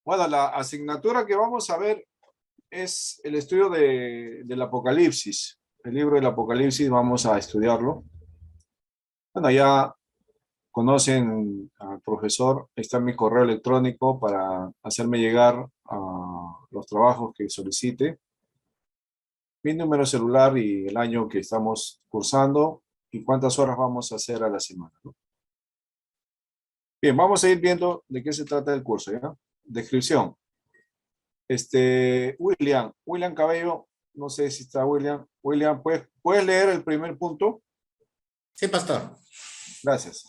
Bueno, la asignatura que vamos a ver es el estudio del Apocalipsis. El libro del Apocalipsis vamos a estudiarlo. Bueno, ya conocen al profesor, está en mi correo electrónico para hacerme llegar a los trabajos que solicite, mi número celular y el año que estamos cursando y cuántas horas vamos a hacer a la semana, ¿no? Bien, vamos a ir viendo de qué se trata el curso, ¿ya? Descripción. William Cabello, no sé si está William. William, ¿puedes leer el primer punto? Sí, pastor. Gracias.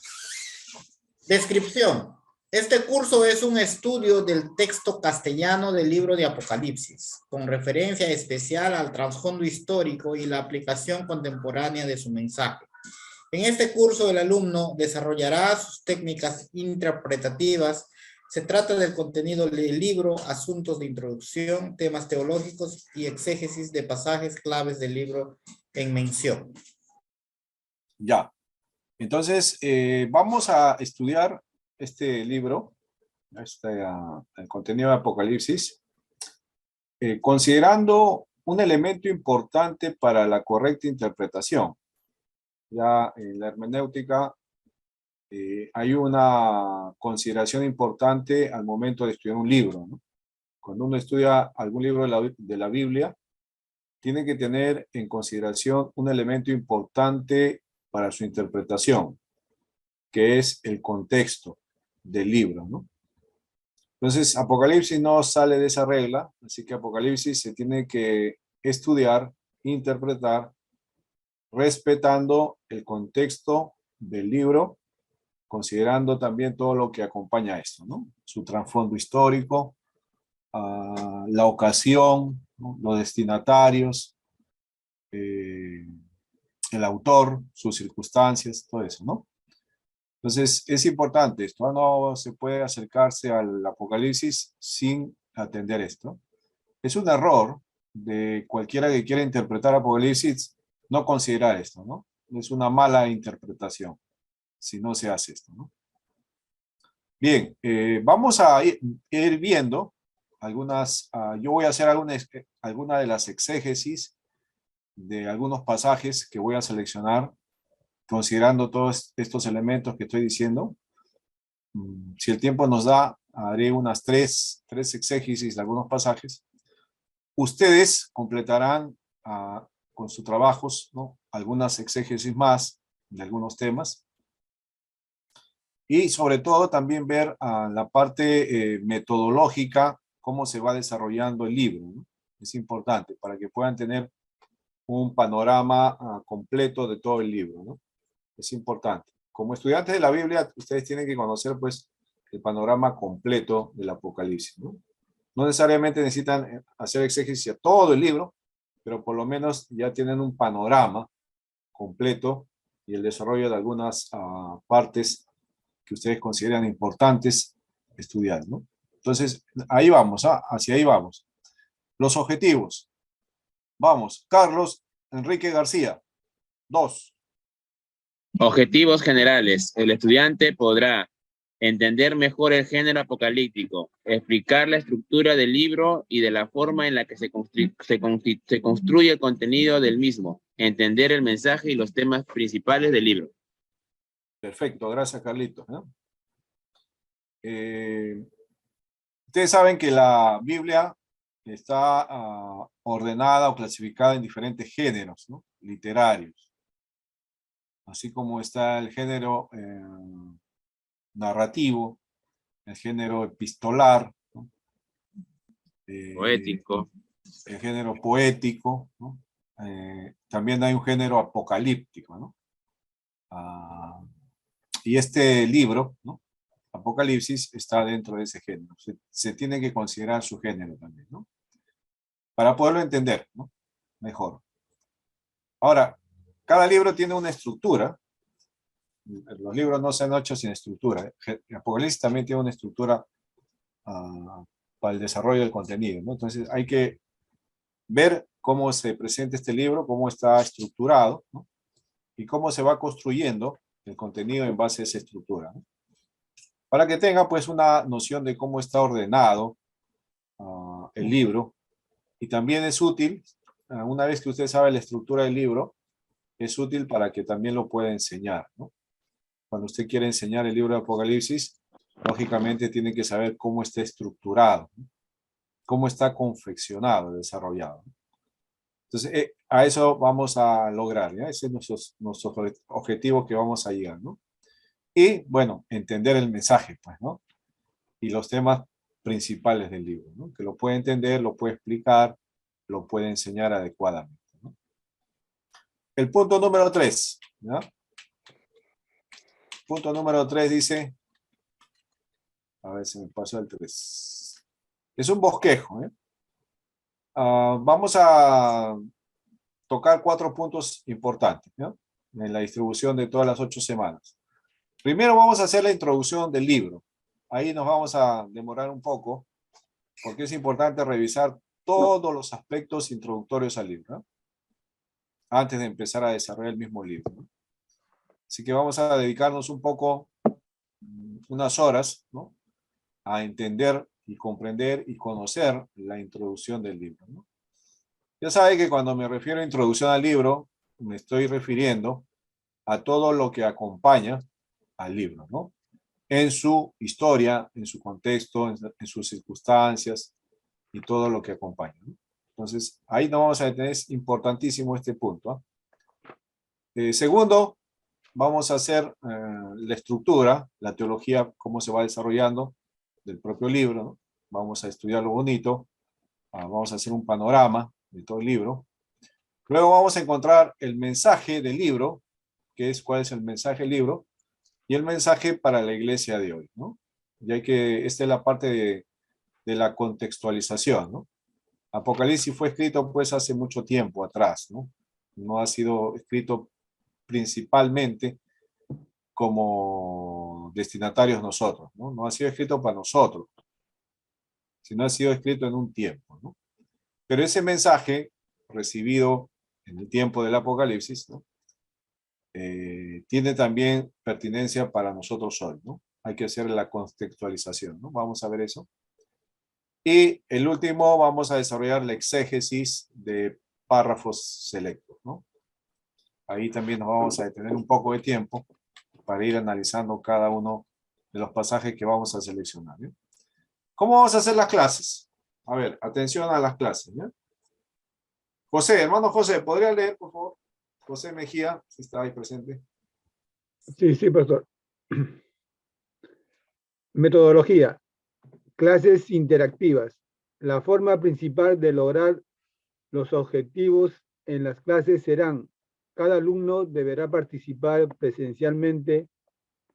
Descripción. Este curso es un estudio del texto castellano del libro de Apocalipsis, con referencia especial al trasfondo histórico y la aplicación contemporánea de su mensaje. En este curso, el alumno desarrollará sus técnicas interpretativas. Se trata del contenido del libro, asuntos de introducción, temas teológicos y exégesis de pasajes claves del libro en mención. Ya. Entonces, vamos a estudiar este libro, el contenido de Apocalipsis, considerando un elemento importante para la correcta interpretación. Ya en la hermenéutica hay una consideración importante al momento de estudiar un libro, ¿no? Cuando uno estudia algún libro de la Biblia, tiene que tener en consideración un elemento importante para su interpretación, que es el contexto del libro, ¿no? Entonces, Apocalipsis no sale de esa regla, así que Apocalipsis se tiene que estudiar, interpretar, respetando el contexto del libro, considerando también todo lo que acompaña a esto, ¿no? Su trasfondo histórico, la ocasión, ¿no? Los destinatarios, el autor, sus circunstancias, todo eso, ¿no? Entonces, es importante esto, no se puede acercarse al Apocalipsis sin atender esto. Es un error de cualquiera que quiera interpretar Apocalipsis no considerar esto, ¿no? Es una mala interpretación si no se hace esto, ¿no? Bien, vamos a ir viendo algunas, yo voy a hacer alguna de las exégesis de algunos pasajes que voy a seleccionar considerando todos estos elementos que estoy diciendo. Si el tiempo nos da, haré unas tres exégesis de algunos pasajes. Ustedes completarán con sus trabajos, ¿no? Algunas exégesis más de algunos temas. Y sobre todo también ver la parte metodológica, cómo se va desarrollando el libro, ¿no? Es importante para que puedan tener un panorama completo de todo el libro, ¿no? Es importante. Como estudiantes de la Biblia, ustedes tienen que conocer, pues, el panorama completo del Apocalipsis, ¿no? No necesariamente necesitan hacer exégesis a todo el libro, pero por lo menos ya tienen un panorama completo y el desarrollo de algunas partes que ustedes consideran importantes estudiar, ¿no? Entonces, ahí vamos, hacia ahí vamos. Los objetivos. Vamos, Carlos Enrique García. 2. Objetivos generales. El estudiante podrá entender mejor el género apocalíptico, explicar la estructura del libro y de la forma en la que se construye el contenido del mismo, entender el mensaje y los temas principales del libro. Perfecto, gracias Carlitos, ¿no? Ustedes saben que la Biblia está ordenada o clasificada en diferentes géneros, ¿no? Literarios. Así como está el género narrativo, el género epistolar, ¿no? Poético. El género poético, ¿no? También hay un género apocalíptico, ¿no? Y este libro, ¿no? Apocalipsis, está dentro de ese género. Se tiene que considerar su género también, ¿no? Para poderlo entender, ¿no? Mejor. Ahora, cada libro tiene una estructura. Los libros no se han hecho sin estructura. Apocalipsis también tiene una estructura para el desarrollo del contenido, ¿no? Entonces hay que ver cómo se presenta este libro, cómo está estructurado, ¿no? Y cómo se va construyendo el contenido en base a esa estructura, ¿no? Para que tenga pues una noción de cómo está ordenado el libro. Y también es útil, una vez que usted sabe la estructura del libro, es útil para que también lo pueda enseñar, ¿no? Cuando usted quiere enseñar el libro de Apocalipsis, lógicamente tiene que saber cómo está estructurado, ¿no? Cómo está confeccionado, desarrollado, ¿no? Entonces, a eso vamos a lograr, ¿ya? Ese es nuestro objetivo que vamos a llegar, ¿no? Y, bueno, entender el mensaje, pues, ¿no? Y los temas principales del libro, ¿no? Que lo puede entender, lo puede explicar, lo puede enseñar adecuadamente, ¿no? El punto número 3, ¿ya? Punto número 3 dice, a ver si me pasó el 3. Es un bosquejo, ¿eh? Vamos a tocar 4 puntos importantes, ¿no? En la distribución de todas las 8 semanas. Primero vamos a hacer la introducción del libro. Ahí nos vamos a demorar un poco, porque es importante revisar todos los aspectos introductorios al libro, ¿no? Antes de empezar a desarrollar el mismo libro, ¿no? Así que vamos a dedicarnos un poco, unas horas, ¿no? A entender y comprender y conocer la introducción del libro, ¿no? Ya sabe que cuando me refiero a introducción al libro, me estoy refiriendo a todo lo que acompaña al libro, ¿no? En su historia, en su contexto, en sus circunstancias y todo lo que acompaña, ¿no? Entonces, ahí no vamos a detener, es importantísimo este punto, ¿eh? Segundo, vamos a hacer la estructura, la teología, cómo se va desarrollando del propio libro, ¿no? Vamos a estudiarlo bonito, vamos a hacer un panorama de todo el libro. Luego vamos a encontrar el mensaje del libro, que es cuál es el mensaje del libro, y el mensaje para la iglesia de hoy, ¿no? Ya que esta es la parte de la contextualización, ¿no? Apocalipsis fue escrito pues hace mucho tiempo atrás, ¿no? No ha sido escrito principalmente como destinatarios nosotros, ¿no? No ha sido escrito para nosotros, sino ha sido escrito en un tiempo, ¿no? Pero ese mensaje recibido en el tiempo del Apocalipsis, ¿no? Tiene también pertinencia para nosotros hoy, ¿no? Hay que hacer la contextualización, ¿no? Vamos a ver eso. Y el último, vamos a desarrollar la exégesis de párrafos selectos, ¿no? Ahí también nos vamos a detener un poco de tiempo para ir analizando cada uno de los pasajes que vamos a seleccionar, ¿eh? ¿Cómo vamos a hacer las clases? A ver, atención a las clases, ¿ya? José, hermano José, ¿podría leer, por favor? José Mejía, si está ahí presente. Sí, pastor. Metodología. Clases interactivas. La forma principal de lograr los objetivos en las clases serán: cada alumno deberá participar presencialmente,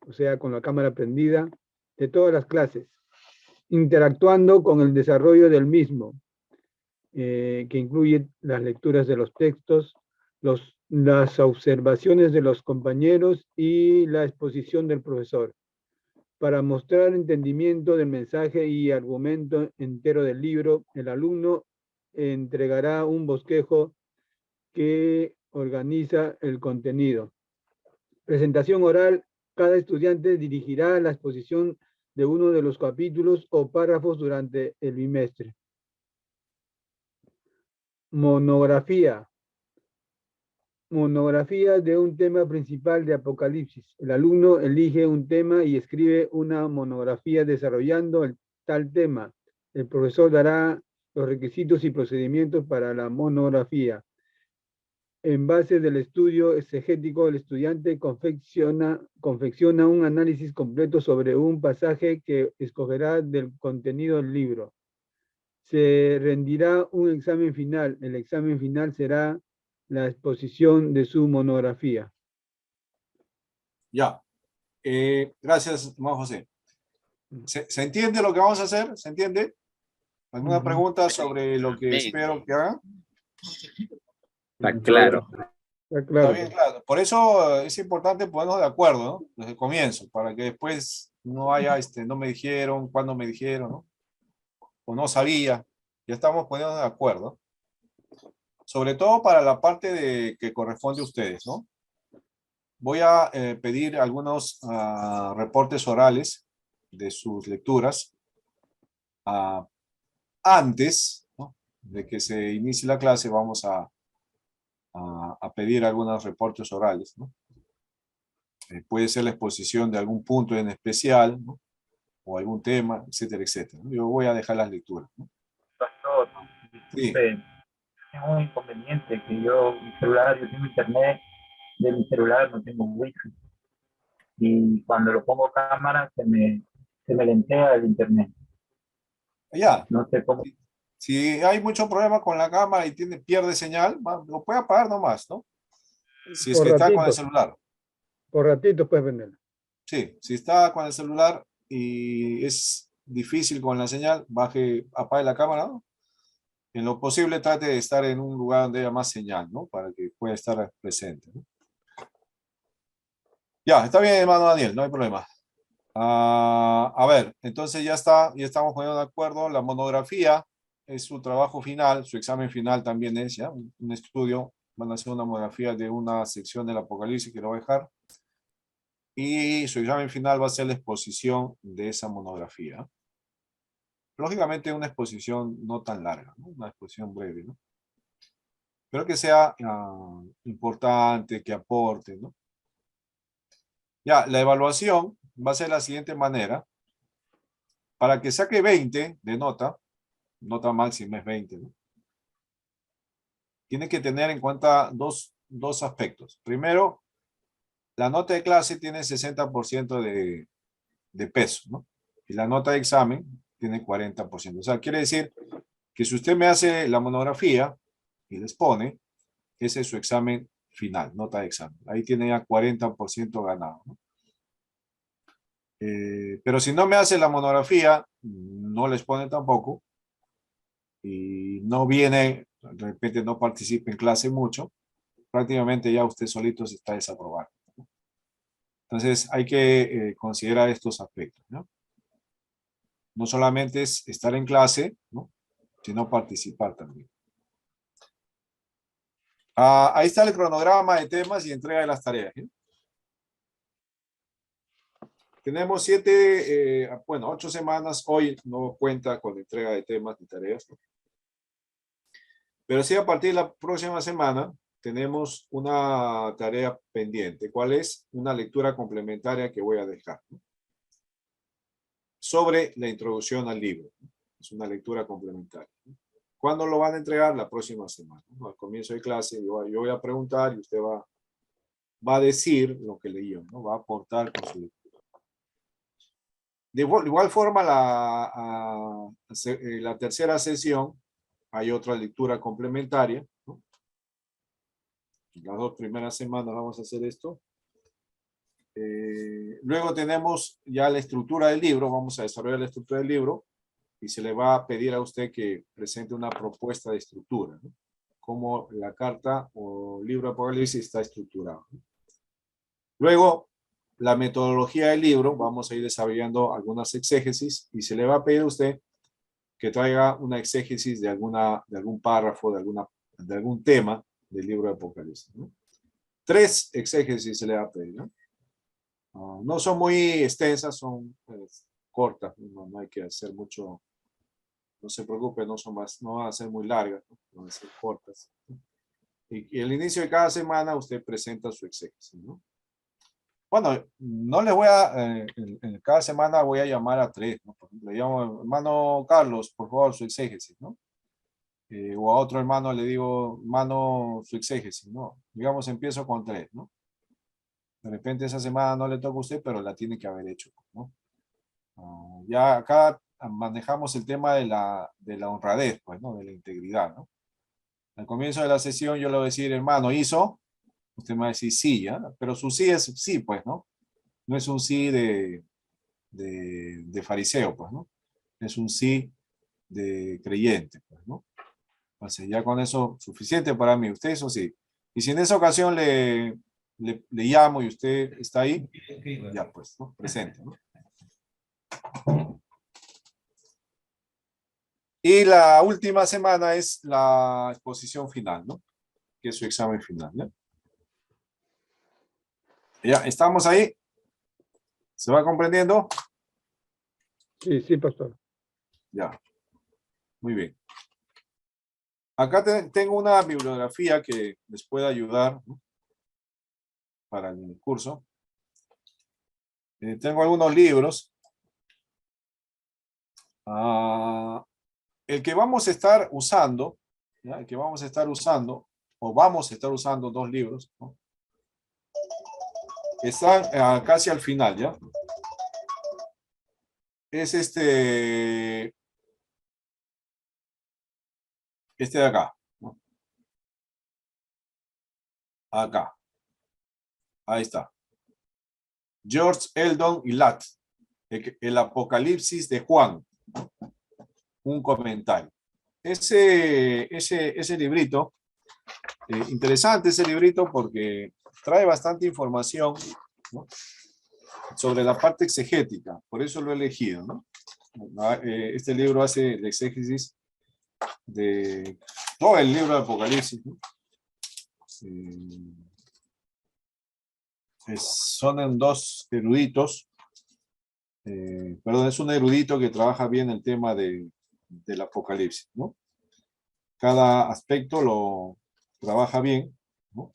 o sea, con la cámara prendida, de todas las clases, interactuando con el desarrollo del mismo, que incluye las lecturas de los textos, las observaciones de los compañeros y la exposición del profesor. Para mostrar entendimiento del mensaje y argumento entero del libro, el alumno entregará un bosquejo que organiza el contenido. Presentación oral. Cada estudiante dirigirá la exposición de uno de los capítulos o párrafos durante el bimestre. Monografía. Monografía de un tema principal de Apocalipsis. El alumno elige un tema y escribe una monografía desarrollando tal tema. El profesor dará los requisitos y procedimientos para la monografía. En base del estudio exegético, el estudiante confecciona un análisis completo sobre un pasaje que escogerá del contenido del libro. Se rendirá un examen final. El examen final será la exposición de su monografía. Ya. Gracias, hermano José. ¿Se entiende lo que vamos a hacer? ¿Se entiende? ¿Alguna pregunta sobre lo que espero que hagan? Está claro. Está claro. Está bien, claro. Por eso es importante ponernos de acuerdo, ¿no? Desde el comienzo, para que después no haya, no me dijeron, cuándo me dijeron, ¿no? O no sabía. Ya estamos poniendo de acuerdo. Sobre todo para la parte que corresponde a ustedes, ¿no? Voy a pedir algunos reportes orales de sus lecturas antes, ¿no?, de que se inicie la clase, vamos a pedir algunos reportes orales, ¿no? Puede ser la exposición de algún punto en especial, ¿no?, o algún tema, etcétera, etcétera, ¿no? Yo voy a dejar las lecturas, ¿no? Pastor, Sí. disculpe, tengo un inconveniente que mi celular, yo tengo internet de mi celular, no tengo wifi. Y cuando lo pongo cámara, se me lentea el internet. Ya. No sé cómo. Si hay mucho problema con la cámara y pierde señal, lo puede apagar nomás, ¿no? Si es que está con el celular. Por ratito puedes venderlo. Sí, si está con el celular y es difícil con la señal, apague la cámara, ¿no? En lo posible trate de estar en un lugar donde haya más señal, ¿no? Para que pueda estar presente, ¿no? Ya, está bien, hermano Daniel, no hay problema. A ver, entonces ya estamos poniendo de acuerdo. La monografía es su trabajo final, su examen final también es, ¿ya? Un estudio, van a hacer una monografía de una sección del Apocalipsis que lo voy a dejar. Y su examen final va a ser la exposición de esa monografía. Lógicamente una exposición no tan larga, ¿no? Una exposición breve, ¿no? Pero que sea importante, que aporte, ¿no? Ya, la evaluación va a ser la siguiente manera. Para que saque 20 de nota máxima es 20, ¿no? Tiene que tener en cuenta dos aspectos. Primero, la nota de clase tiene 60% de peso, ¿no? Y la nota de examen tiene 40%. O sea, quiere decir que si usted me hace la monografía y les pone, ese es su examen final, nota de examen. Ahí tiene ya 40% ganado, ¿no? Pero si no me hace la monografía, no les pone tampoco, y no viene, de repente no participa en clase mucho, prácticamente ya usted solito se está desaprobando, ¿no? Entonces hay que considerar estos aspectos, ¿no? No solamente es estar en clase, ¿no?, sino participar también. Ahí está el cronograma de temas y entrega de las tareas, ¿eh? Tenemos 8 semanas. Hoy no cuenta con la entrega de temas ni tareas, ¿no? Pero sí, a partir de la próxima semana tenemos una tarea pendiente. ¿Cuál es? Una lectura complementaria que voy a dejar, ¿no?, sobre la introducción al libro. Es una lectura complementaria, ¿no? ¿Cuándo lo van a entregar? La próxima semana, ¿no? Al comienzo de clase yo voy a preguntar y usted va a decir lo que leyó, ¿no? Va a aportar con su lectura. De igual forma, la tercera sesión hay otra lectura complementaria, ¿no? Las 2 primeras semanas vamos a hacer esto. Luego tenemos ya la estructura del libro. Vamos a desarrollar la estructura del libro y se le va a pedir a usted que presente una propuesta de estructura, ¿no?, cómo la carta o libro de Apocalipsis está estructurado, ¿no? Luego, la metodología del libro, vamos a ir desarrollando algunas exégesis y se le va a pedir a usted que traiga una exégesis de algún párrafo, de algún tema del libro de Apocalipsis, ¿no? 3 exégesis se le va a pedir, ¿no? No son muy extensas, son cortas, no hay que hacer mucho, no se preocupe, no van a ser muy largas, ¿no? Van a ser cortas. Y al inicio de cada semana usted presenta su exégesis, ¿no? Bueno, no les voy en cada semana voy a llamar a 3, ¿no? Por ejemplo, le llamo, hermano Carlos, por favor, su exégesis, ¿no? O a otro hermano le digo, hermano, su exégesis, ¿no? Digamos, empiezo con 3, ¿no? De repente esa semana no le toca a usted, pero la tiene que haber hecho, ¿no? Ya acá manejamos el tema de la honradez, pues, ¿no? De la integridad, ¿no? Al comienzo de la sesión yo le voy a decir, hermano, ¿hizo? Usted me va a decir sí, ¿ya? Pero su sí es sí, pues, ¿no? No es un sí de fariseo, pues, ¿no? Es un sí de creyente, pues, ¿no? Entonces ya con eso suficiente para mí. Usted eso sí. Y si en esa ocasión le llamo y usted está ahí, ya pues, ¿no? Presente, ¿no? Y la última semana es la exposición final, ¿no? Que es su examen final, ¿no? Ya, ¿estamos ahí? ¿Se va comprendiendo? Sí, sí, pastor. Ya. Muy bien. Acá tengo una bibliografía que les puede ayudar, ¿no?, para el curso. Tengo algunos libros. El que vamos a estar usando, ¿ya? El que vamos a estar usando, o vamos a estar usando 2 libros, ¿no?, están casi al final, ¿ya? Es este de acá, ¿no? Acá. Ahí está. George Eldon y Lat. El Apocalipsis de Juan. Un comentario. Ese librito, interesante ese librito porque trae bastante información, ¿no?, sobre la parte exegética. Por eso lo he elegido, ¿no? Este libro hace el exégesis de todo el libro de Apocalipsis, ¿no? Son en 2 eruditos. Perdón, es un erudito que trabaja bien el tema del Apocalipsis, ¿no? Cada aspecto lo trabaja bien, ¿no?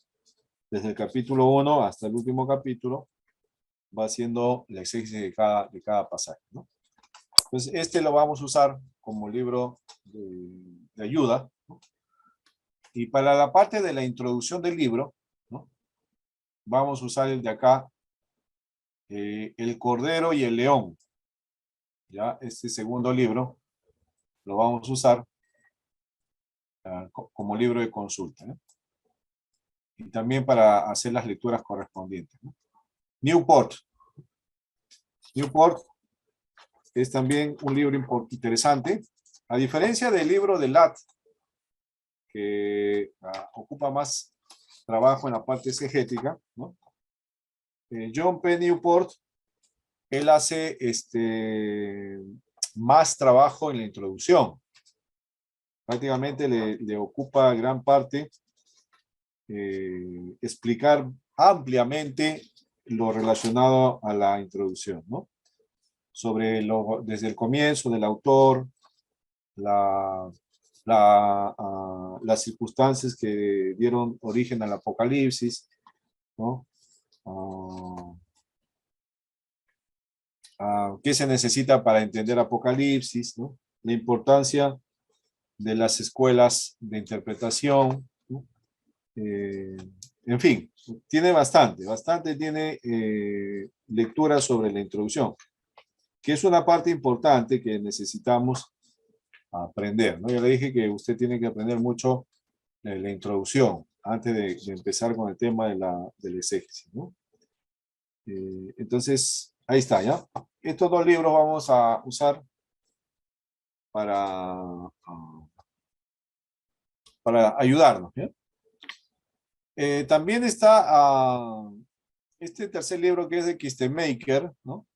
Desde el capítulo 1 hasta el último capítulo va haciendo la exégesis de cada pasaje, ¿no? Entonces, este lo vamos a usar como libro de ayuda, ¿no? Y para la parte de la introducción del libro, ¿no?, vamos a usar el de acá, El Cordero y el León. Ya, este segundo libro lo vamos a usar como libro de consulta, ¿no?, y también para hacer las lecturas correspondientes, ¿no? Newport es también un libro interesante. A diferencia del libro de Lat, que ocupa más trabajo en la parte exegética, ¿no?, John P. Newport, él hace más trabajo en la introducción. Prácticamente le ocupa gran parte explicar ampliamente lo relacionado a la introducción, ¿no?, desde el comienzo del autor, las circunstancias que dieron origen al Apocalipsis, ¿no?, qué se necesita para entender Apocalipsis, ¿no?, la importancia de las escuelas de interpretación, ¿no? En fin, tiene bastante tiene lectura sobre la introducción, que es una parte importante que necesitamos aprender, ¿no? Yo le dije que usted tiene que aprender mucho la introducción antes de empezar con el tema del exégesis, ¿no? Entonces, ahí está, ¿ya? Estos 2 libros vamos a usar para ayudarnos, ¿ya? También está este tercer libro que es de Kistemaker, ¿no?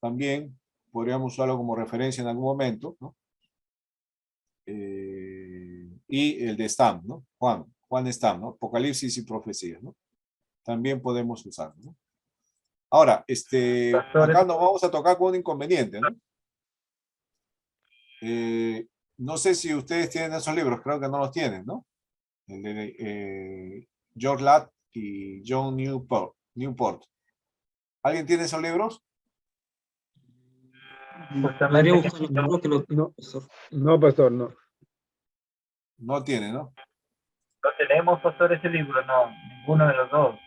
También podríamos usarlo como referencia en algún momento, ¿no? Y el de Stam, ¿no? Juan Stam, ¿no? Apocalipsis y Profecías, ¿no? También podemos usarlo, ¿no? Ahora, acá nos vamos a tocar con un inconveniente, ¿no? No sé si ustedes tienen esos libros, creo que no los tienen, ¿no? El de George Ladd y John Newport. ¿Alguien tiene esos libros? Podría buscarlo, pero creo que No, profesor. no, pastor, no. No tiene, ¿no? ¿No tenemos, pastor, ese libro? No, ninguno de los 2.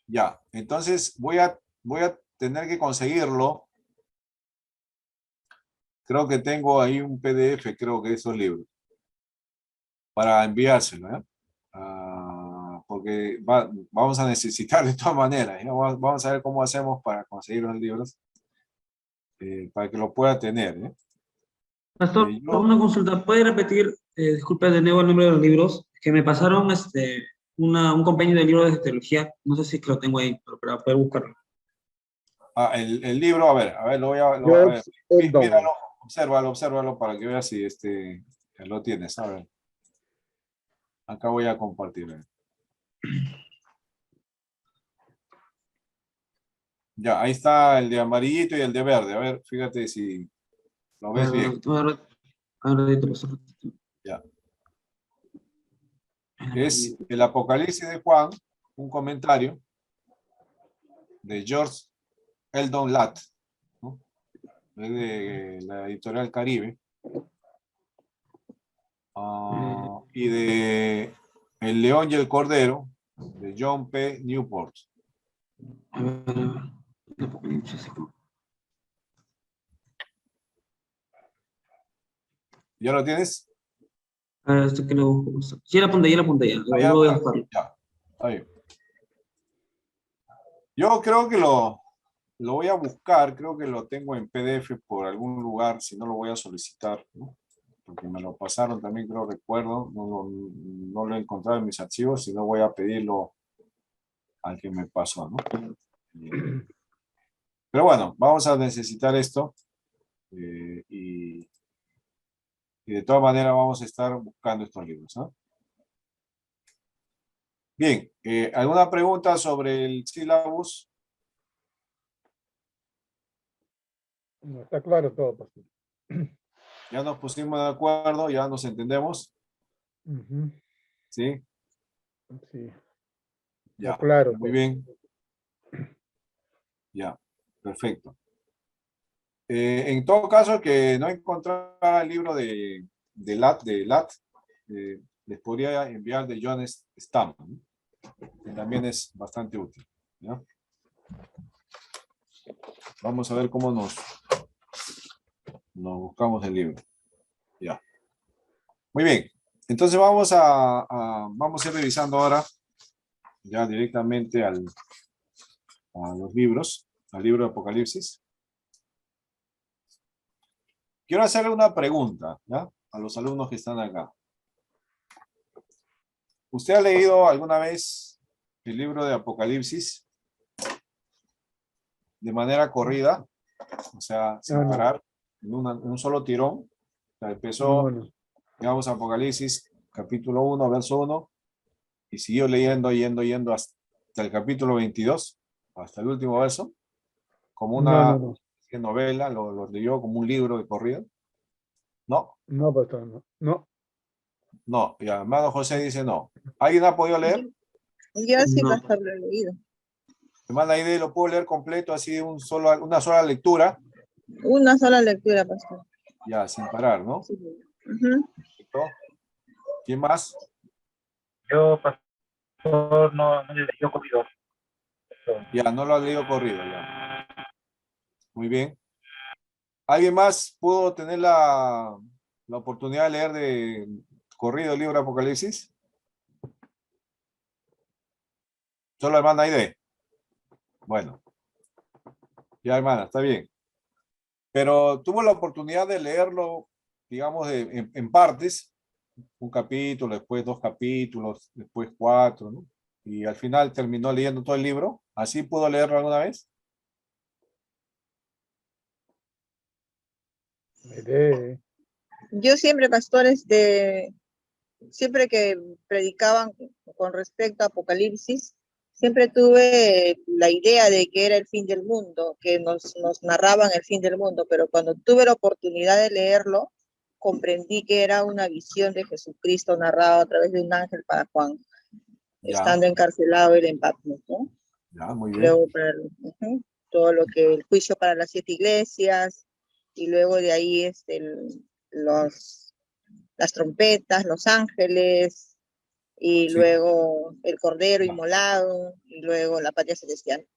Ya, entonces voy a tener que conseguirlo. Creo que tengo ahí un PDF, creo que esos libros, para enviárselo, ¿eh? Porque vamos a necesitar de todas maneras, ¿eh? Vamos a ver cómo hacemos para conseguir los libros, para que lo pueda tener, ¿eh? Pastor, una consulta. ¿Puede repetir, disculpe de nuevo el nombre de los libros? Que me pasaron un compañero de libros de teología. No sé si es que lo tengo ahí, pero para poder buscarlo. El libro, a ver, lo voy a ver. George Eldon. Míralo, obsérvalo para que veas si lo tienes, a ver. Acá voy a compartir. Ya, ahí está el de amarillito y el de verde. A ver, fíjate si lo ves bien. Ahora pastor. Ya. Es el Apocalipsis de Juan, un comentario de George Eldon Ladd, ¿no? Es de la editorial Caribe. Y de El León y el Cordero, de John P. Newport. A ver. El Apocalipsis. ¿Ya lo tienes? A ver, esto que lo busco, pastor. Sí, ya la apunté ya. Ya, Lo voy a buscar. ya, está bien. Yo creo que lo voy a buscar, creo que lo tengo en PDF por algún lugar, si no lo voy a solicitar, ¿no? Porque me lo pasaron también, creo, recuerdo, no lo he encontrado en mis archivos, sino voy a pedirlo al que me pasó, ¿no? Pero bueno, vamos a necesitar esto y de todas maneras vamos a estar buscando estos libros, ¿no? Bien, ¿alguna pregunta sobre el sílabus? No, está claro todo, pastor. Ya nos pusimos de acuerdo, ya nos entendemos, Ujú, ¿sí? sí, Ya, está claro muy todo. bien. Ya, perfecto. En todo caso, que no encontrara el libro de Lat, les podría enviar de John Stam, ¿no? Que también es bastante útil, ¿ya? Vamos a ver cómo nos buscamos el libro. Ya. Muy bien. Entonces vamos vamos a ir revisando ahora ya directamente a los libros, al libro de Apocalipsis. Quiero hacerle una pregunta, ¿ya? A los alumnos que están acá. ¿Usted ha leído alguna vez el libro de Apocalipsis de manera corrida? O sea, sin No. parar, en un solo tirón. O sea, empezó, No. digamos, Apocalipsis, capítulo 1, verso 1, y siguió yendo hasta el capítulo 22, hasta el último verso, como una No. novela, lo leyó como un libro de corrido. No, No, pastor, no. No. no, y hermano José dice no. ¿Alguien ha podido leer? Yo sí, No. pastor, lo he leído. Hermana Aide, ¿lo puedo leer completo, así una sola lectura? Una sola lectura, pastor. Ya, sin parar, ¿no? Sí. Ujú. ¿Quién más? Yo, pastor, no le leí corrido. Ya, no lo has leído corrido, ya. Muy bien. ¿Alguien más pudo tener la oportunidad de leer de corrido el libro de Apocalipsis? Solo hermana Aide. Bueno. Ya, hermana, está bien. Pero tuvo la oportunidad de leerlo, digamos, en partes. Un capítulo, después 2 capítulos, después 4, ¿no? Y al final terminó leyendo todo el libro. ¿Así pudo leerlo alguna vez? Yo siempre, pastor, siempre que predicaban con respecto a Apocalipsis, siempre tuve la idea de que era el fin del mundo, que nos narraban el fin del mundo, pero cuando tuve la oportunidad de leerlo, comprendí que era una visión de Jesucristo narrada a través de un ángel para Juan, Ya, estando encarcelado él en Patmos, ¿no? ya, muy bien. Luego todo lo que el juicio para las 7 iglesias, y luego de ahí las trompetas, los ángeles, y Sí. luego el cordero inmolado, y luego la patria celestial.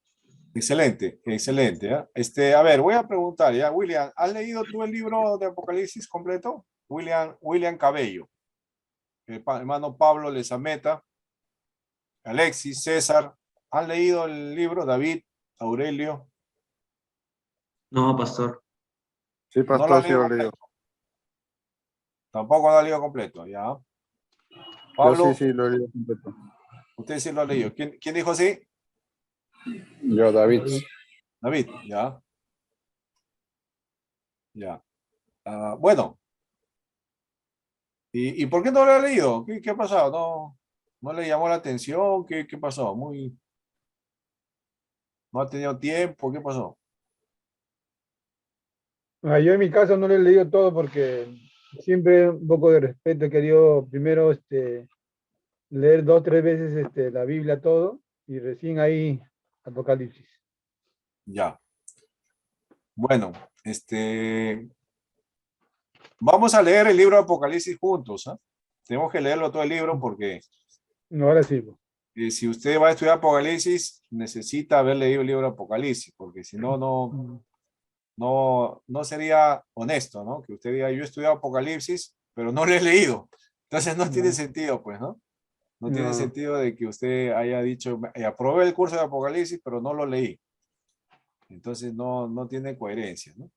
Excelente, excelente. ¿Eh? A ver, voy a preguntar, ¿ya? William, ¿has leído tú el libro de Apocalipsis completo? William Cabello, hermano Pablo Lezameta, Alexis, César, ¿han leído el libro? David, Aurelio, No, pastor. Sí, ¿no lo pastor, han sí leído lo leído. completo? Tampoco lo han leído completo, ¿ya? Yo Pablo, sí lo he leído completo. usted sí lo ha leído. ¿Quién dijo sí? Yo, David. David, ya. Ya. Bueno, ¿y por qué no lo ha leído? ¿Qué ha pasado? ¿No le llamó la atención? ¿Qué pasó? ¿No ha tenido tiempo? ¿Qué pasó? Yo en mi caso no lo he leído todo porque Siempre un poco de respeto, he querido primero leer 2 o 3 veces la Biblia todo y recién ahí Apocalipsis. Ya. Bueno, vamos a leer el libro de Apocalipsis juntos, ¿ah? Tenemos que leerlo todo el libro porque No, ahora sí. Pues. si usted va a estudiar Apocalipsis, necesita haber leído el libro de Apocalipsis, porque si no, no sería honesto, ¿no? Que usted diga, yo he estudiado Apocalipsis, pero no lo he leído. Entonces no tiene sentido, pues, ¿no? No tiene sentido de que usted haya dicho, aprobé el curso de Apocalipsis, pero no lo leí. Entonces no tiene coherencia, ¿no?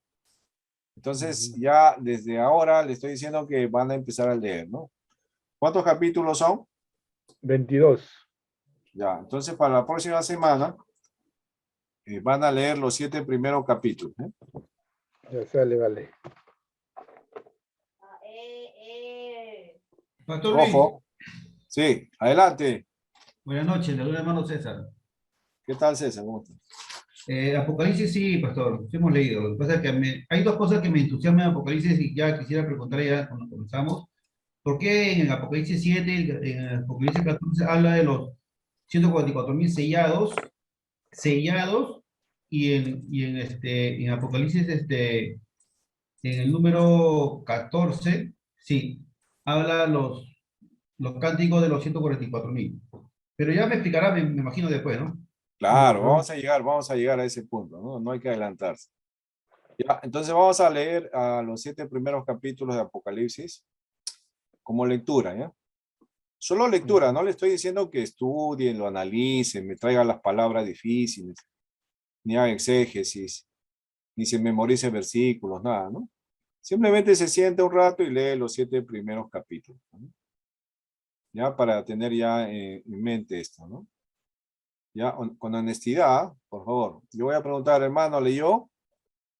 Entonces ya desde ahora le estoy diciendo que van a empezar a leer, ¿no? ¿Cuántos capítulos son? 22. Ya, entonces para la próxima semana van a leer los 7 primeros capítulos, ¿eh? Ya sale, vale. Pastor Luis, Ojo. Sí, adelante. buenas noches, le doy hermano César. ¿Qué tal, César? ¿Cómo estás? Apocalipsis sí, pastor, sí hemos leído. Lo que pasa es que hay dos cosas que me entusiasman en Apocalipsis y ya quisiera preguntar ya cuando comenzamos. ¿Por qué en el Apocalipsis 7, en el Apocalipsis 14 habla de los 144.000 sellados, en Apocalipsis, en el número 14, sí, habla los cánticos de los 144.000? Pero ya me explicará, me imagino después, ¿no? Claro, vamos a llegar a ese punto, ¿no? No hay que adelantarse. Ya, entonces vamos a leer a los 7 primeros capítulos de Apocalipsis como lectura, ¿ya? Solo lectura, no le estoy diciendo que estudien, lo analicen, me traigan las palabras difíciles, ni hagan exégesis, ni se memorice versículos, nada, ¿no? Simplemente se siente un rato y lee los 7 primeros capítulos, ¿no? Ya para tener ya en mente esto, ¿no? Ya, con honestidad, por favor. Yo voy a preguntar, hermano, ¿leyó?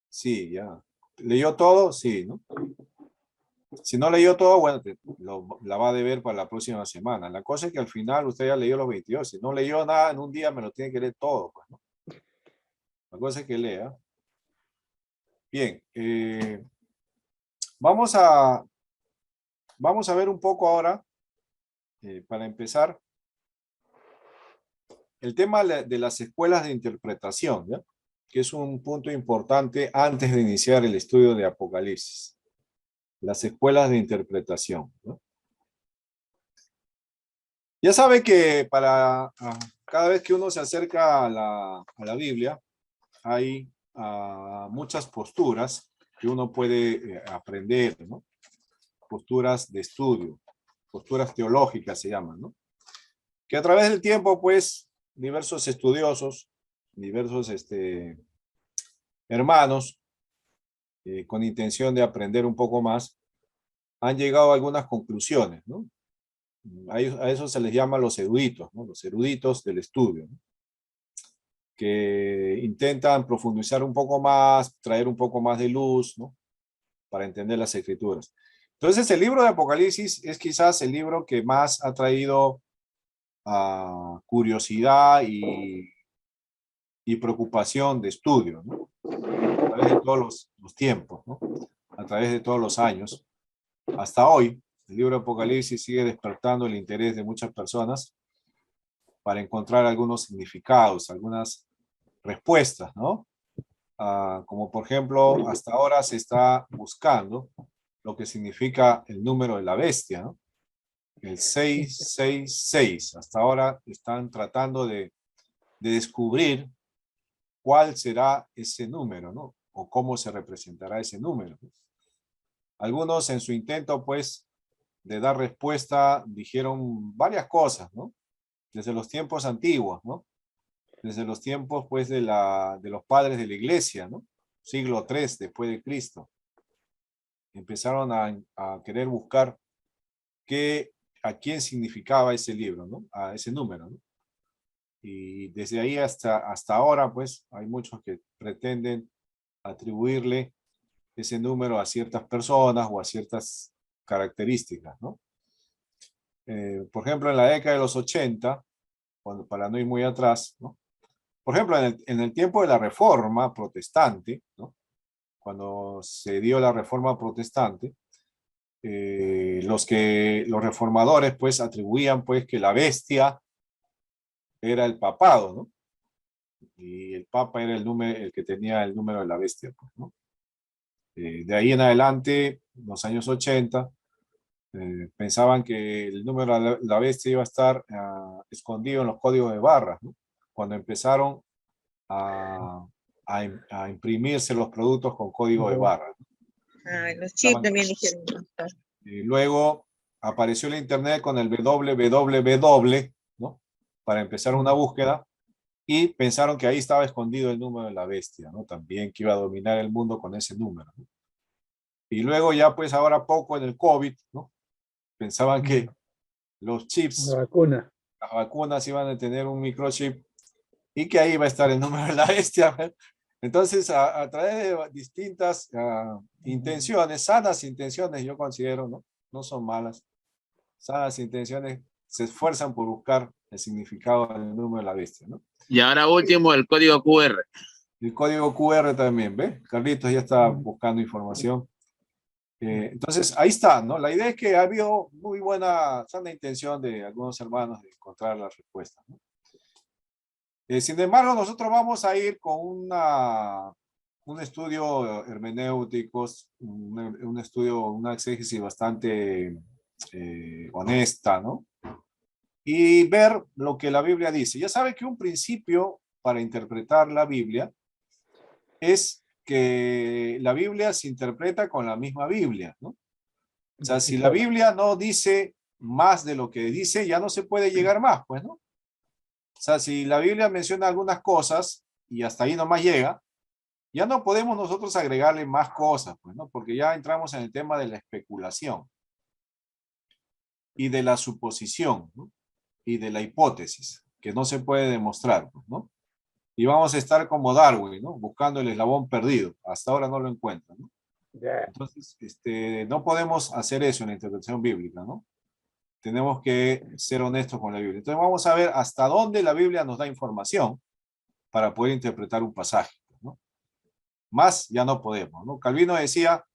Sí, ya. ¿Leyó todo? Sí, ¿no? Si no leyó todo, bueno, la va a deber para la próxima semana. La cosa es que al final usted ya leyó los 22. Si no leyó nada en un día, me lo tiene que leer todo, pues, ¿no? La cosa es que lea. Bien, vamos a ver un poco ahora, para empezar, el tema de las escuelas de interpretación, ¿ya? Que es un punto importante antes de iniciar el estudio de Apocalipsis. Las escuelas de interpretación, ¿no? Ya sabe que para cada vez que uno se acerca a la Biblia, hay muchas posturas que uno puede aprender, ¿no? Posturas de estudio, posturas teológicas se llaman, ¿no? Que a través del tiempo, pues, diversos estudiosos, diversos hermanos, con intención de aprender un poco más, han llegado a algunas conclusiones, ¿no? A eso se les llama los eruditos, ¿no? Los eruditos del estudio, ¿no? Que intentan profundizar un poco más, traer un poco más de luz, ¿no? Para entender las escrituras. Entonces, el libro de Apocalipsis es quizás el libro que más ha traído curiosidad y preocupación de estudio, ¿no? A través de todos los tiempos, ¿no? A través de todos los años. Hasta hoy, el libro de Apocalipsis sigue despertando el interés de muchas personas para encontrar algunos significados, algunas respuestas, ¿no? Como por ejemplo, hasta ahora se está buscando lo que significa el número de la bestia, ¿no? El 666. Hasta ahora están tratando de descubrir cuál será ese número, ¿no? O cómo se representará ese número. Algunos en su intento, pues, de dar respuesta, dijeron varias cosas, ¿no? Desde los tiempos antiguos, ¿no? Desde los tiempos, pues, de los padres de la iglesia, ¿no? Siglo III después de Cristo. Empezaron a querer buscar a quién significaba ese libro, ¿no? A ese número, ¿no? Y desde ahí hasta ahora, pues, hay muchos que pretenden atribuirle ese número a ciertas personas o a ciertas características, ¿no? Por ejemplo, en la década de los 80, para no ir muy atrás, ¿no? Por ejemplo, en el tiempo de la Reforma Protestante, ¿no? Cuando se dio la Reforma Protestante, los reformadores pues atribuían pues que la bestia era el papado, ¿no? Y el papa era el que tenía el número de la bestia, pues, ¿no? De ahí en adelante, en los años 80, pensaban que el número de la bestia iba a estar escondido en los códigos de barras, ¿no? Cuando empezaron a imprimirse los productos con código de barras. Los chips también dijeron. Luego apareció el internet con el www, ¿no? Para empezar una búsqueda, y pensaron que ahí estaba escondido el número de la bestia, ¿no? También que iba a dominar el mundo con ese número, ¿no? Y luego ya pues ahora poco en el COVID, ¿no? Pensaban que los chips, las vacunas iban a tener un microchip y que ahí iba a estar el número de la bestia. Entonces, a través de distintas intenciones, sanas intenciones, yo considero, ¿no? No son malas. Sanas intenciones se esfuerzan por buscar el significado del número de la bestia, ¿no? Y ahora último, el código QR. El código QR también, ¿ve? Carlitos ya está buscando información. Entonces, ahí está, ¿no? La idea es que ha habido muy buena, sana intención de algunos hermanos de encontrar la respuesta, ¿no? Sin embargo, nosotros vamos a ir con un estudio hermenéutico, un estudio, una exégesis bastante honesta, ¿no? Y ver lo que la Biblia dice. Ya sabe que un principio para interpretar la Biblia es que la Biblia se interpreta con la misma Biblia, ¿no? O sea, si la Biblia no dice más de lo que dice, ya no se puede llegar más, pues, ¿no? O sea, si la Biblia menciona algunas cosas y hasta ahí nomás llega, ya no podemos nosotros agregarle más cosas, pues, ¿no? Porque ya entramos en el tema de la especulación y de la suposición, ¿no? Y de la hipótesis, que no se puede demostrar, ¿no? Y vamos a estar como Darwin, ¿no? Buscando el eslabón perdido. Hasta ahora no lo encuentran, ¿no? Entonces, no podemos hacer eso en la interpretación bíblica, ¿no? Tenemos que ser honestos con la Biblia. Entonces vamos a ver hasta dónde la Biblia nos da información para poder interpretar un pasaje, ¿no? Más ya no podemos, ¿no? Calvino decía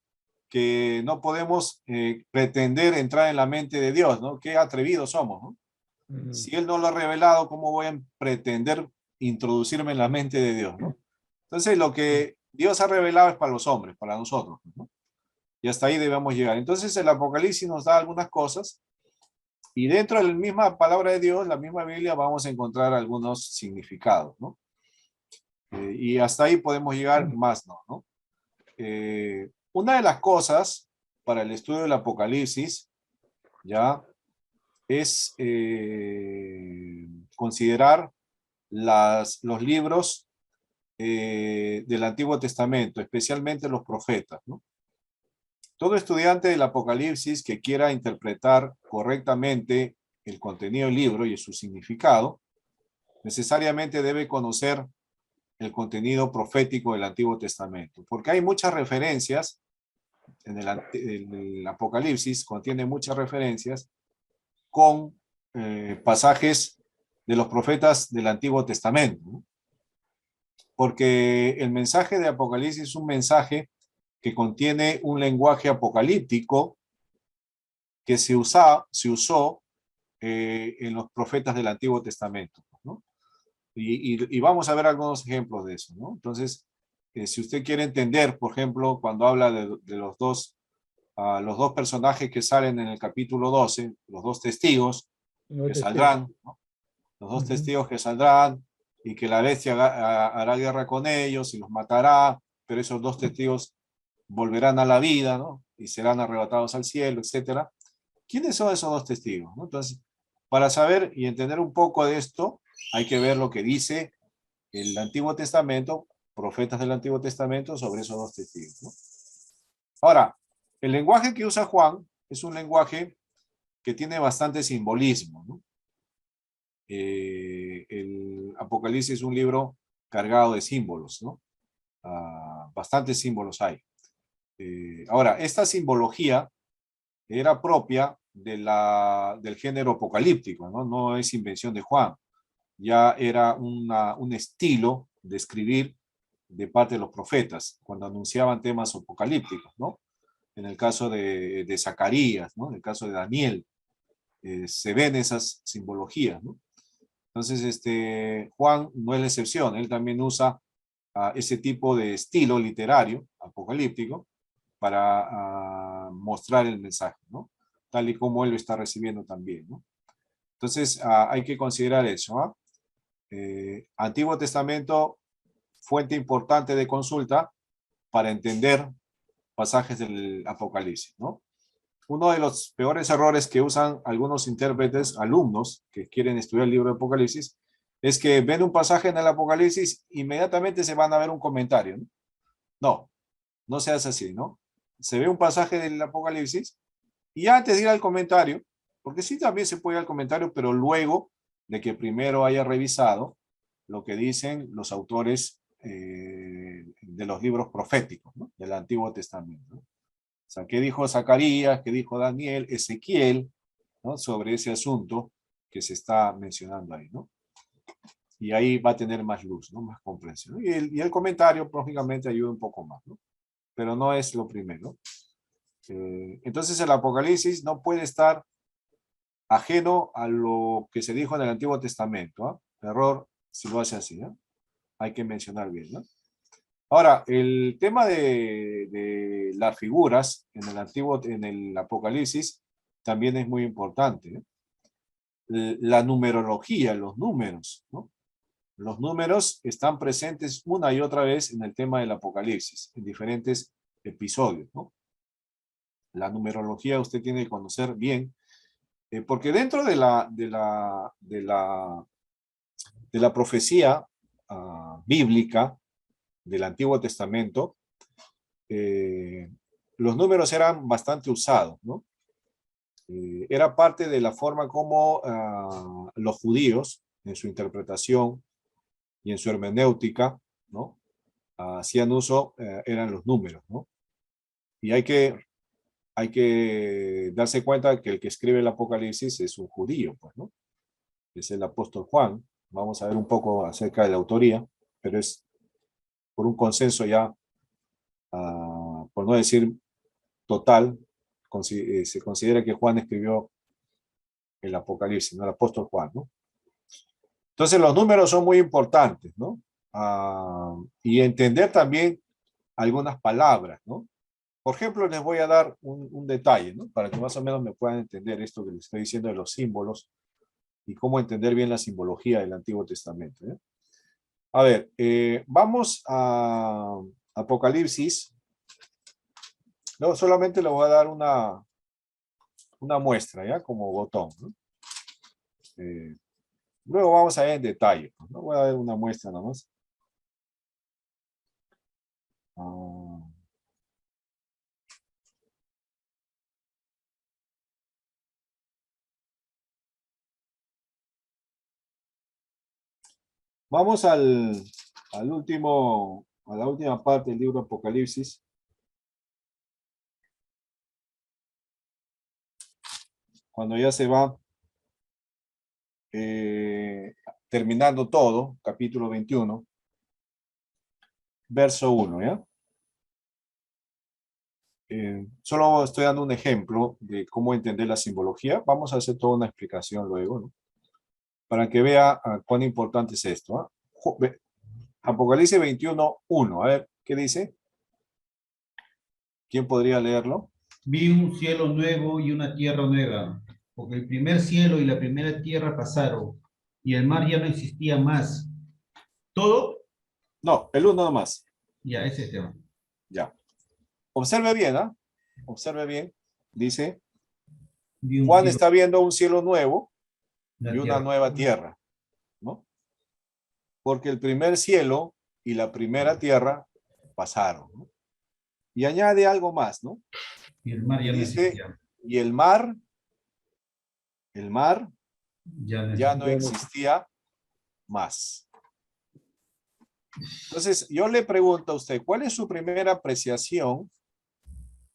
que no podemos pretender entrar en la mente de Dios, ¿no? Qué atrevidos somos, ¿no? Si Él no lo ha revelado, ¿cómo voy a pretender introducirme en la mente de Dios, ¿no? Entonces, lo que Dios ha revelado es para los hombres, para nosotros, ¿no? Y hasta ahí debemos llegar. Entonces, el Apocalipsis nos da algunas cosas, y dentro de la misma palabra de Dios, la misma Biblia, vamos a encontrar algunos significados, ¿no? Y hasta ahí podemos llegar, más ¿no? Una de las cosas para el estudio del Apocalipsis, ya, es considerar los libros del Antiguo Testamento, especialmente los profetas, ¿no? Todo estudiante del Apocalipsis que quiera interpretar correctamente el contenido del libro y su significado, necesariamente debe conocer el contenido profético del Antiguo Testamento, porque hay muchas referencias, el Apocalipsis contiene muchas referencias con pasajes de los profetas del Antiguo Testamento, ¿no? Porque el mensaje de Apocalipsis es un mensaje que contiene un lenguaje apocalíptico que se usó en los profetas del Antiguo Testamento, ¿no? Y vamos a ver algunos ejemplos de eso, ¿no? Entonces, si usted quiere entender, por ejemplo, cuando habla de los dos personajes que salen en el capítulo 12, los dos testigos que saldrán, ¿no? Los dos testigos que saldrán, y que la bestia hará guerra con ellos y los matará, pero esos dos testigos volverán a la vida, ¿no? Y serán arrebatados al cielo, etc. ¿Quiénes son esos dos testigos, ¿no? Entonces, para saber y entender un poco de esto, hay que ver lo que dice el Antiguo Testamento, profetas del Antiguo Testamento, sobre esos dos testigos, ¿no? Ahora, el lenguaje que usa Juan es un lenguaje que tiene bastante simbolismo, ¿no? El Apocalipsis es un libro cargado de símbolos, ¿no? Bastantes símbolos hay. Ahora, esta simbología era propia del género apocalíptico, ¿no? No es invención de Juan. Ya era un estilo de escribir de parte de los profetas cuando anunciaban temas apocalípticos, ¿no? en el caso de Zacarías, ¿no? En el caso de Daniel, se ven esas simbologías, ¿no? Entonces, Juan no es la excepción, él también usa ese tipo de estilo literario, apocalíptico, para mostrar el mensaje, ¿no? Tal y como él lo está recibiendo también, ¿no? Entonces, hay que considerar eso, ¿ah? Antiguo Testamento, fuente importante de consulta para entender pasajes del Apocalipsis, ¿no? Uno de los peores errores que usan algunos intérpretes, alumnos que quieren estudiar el libro de Apocalipsis, es que ven un pasaje en el Apocalipsis, inmediatamente se van a ver un comentario, ¿no? No, no se hace así, ¿no? Se ve un pasaje del Apocalipsis y antes de ir al comentario, porque sí también se puede ir al comentario, pero luego de que primero haya revisado lo que dicen los autores de los libros proféticos, ¿no? Del Antiguo Testamento, ¿no? O sea, ¿qué dijo Zacarías? ¿Qué dijo Daniel? Ezequiel, ¿no? Sobre ese asunto que se está mencionando ahí, ¿no? Y ahí va a tener más luz, ¿no? Más comprensión. Y el comentario, lógicamente, ayuda un poco más, ¿no? Pero no es lo primero. Entonces, el Apocalipsis no puede estar ajeno a lo que se dijo en el Antiguo Testamento, ¿eh? Error si lo hace así, ¿eh? Hay que mencionar bien, ¿no? Ahora, el tema de las figuras en el Apocalipsis también es muy importante, ¿eh? La numerología, los números, ¿no? Los números están presentes una y otra vez en el tema del Apocalipsis, en diferentes episodios, ¿no? La numerología usted tiene que conocer bien, porque dentro de la profecía bíblica del Antiguo Testamento, los números eran bastante usados, ¿no? Era parte de la forma como los judíos, en su interpretación y en su hermenéutica, ¿no? Hacían uso, eran los números, ¿no? Y hay que darse cuenta que el que escribe el Apocalipsis es un judío, pues, ¿no? Es el apóstol Juan. Vamos a ver un poco acerca de la autoría, pero es por un consenso ya, por no decir total, se considera que Juan escribió el Apocalipsis, ¿no? El apóstol Juan, ¿no? Entonces los números son muy importantes, ¿no? Y entender también algunas palabras, ¿no? Por ejemplo, les voy a dar un detalle, ¿no? Para que más o menos me puedan entender esto que les estoy diciendo de los símbolos y cómo entender bien la simbología del Antiguo Testamento, ¿eh? A ver, vamos a Apocalipsis. No, solamente le voy a dar una muestra, ¿ya? Como botón, ¿no? Luego vamos a ver en detalle, ¿no? Voy a dar una muestra nada más. Vamos a la última parte del libro Apocalipsis. Cuando ya se va terminando todo, capítulo 21, verso 1, ¿ya? Solo estoy dando un ejemplo de cómo entender la simbología. Vamos a hacer toda una explicación luego, ¿no? Para que vea cuán importante es esto, ¿eh? Apocalipsis 21, 1. A ver, ¿qué dice? ¿Quién podría leerlo? Vi un cielo nuevo y una tierra nueva, porque el primer cielo y la primera tierra pasaron, y el mar ya no existía más. ¿Todo? No, el 1 nomás. Ya, ese es el tema. Ya. Observe bien, ¿ah? Observe bien. Dice, Vi un Juan cielo, está viendo un cielo nuevo una y una tierra. nueva tierra, ¿no? Porque el primer cielo y la primera tierra pasaron, ¿no? Y añade algo más, ¿no? Y el mar Y ya no dice, existía. y el mar Ya no ya no existía. existía más. Entonces, yo le pregunto a usted, ¿cuál es su primera apreciación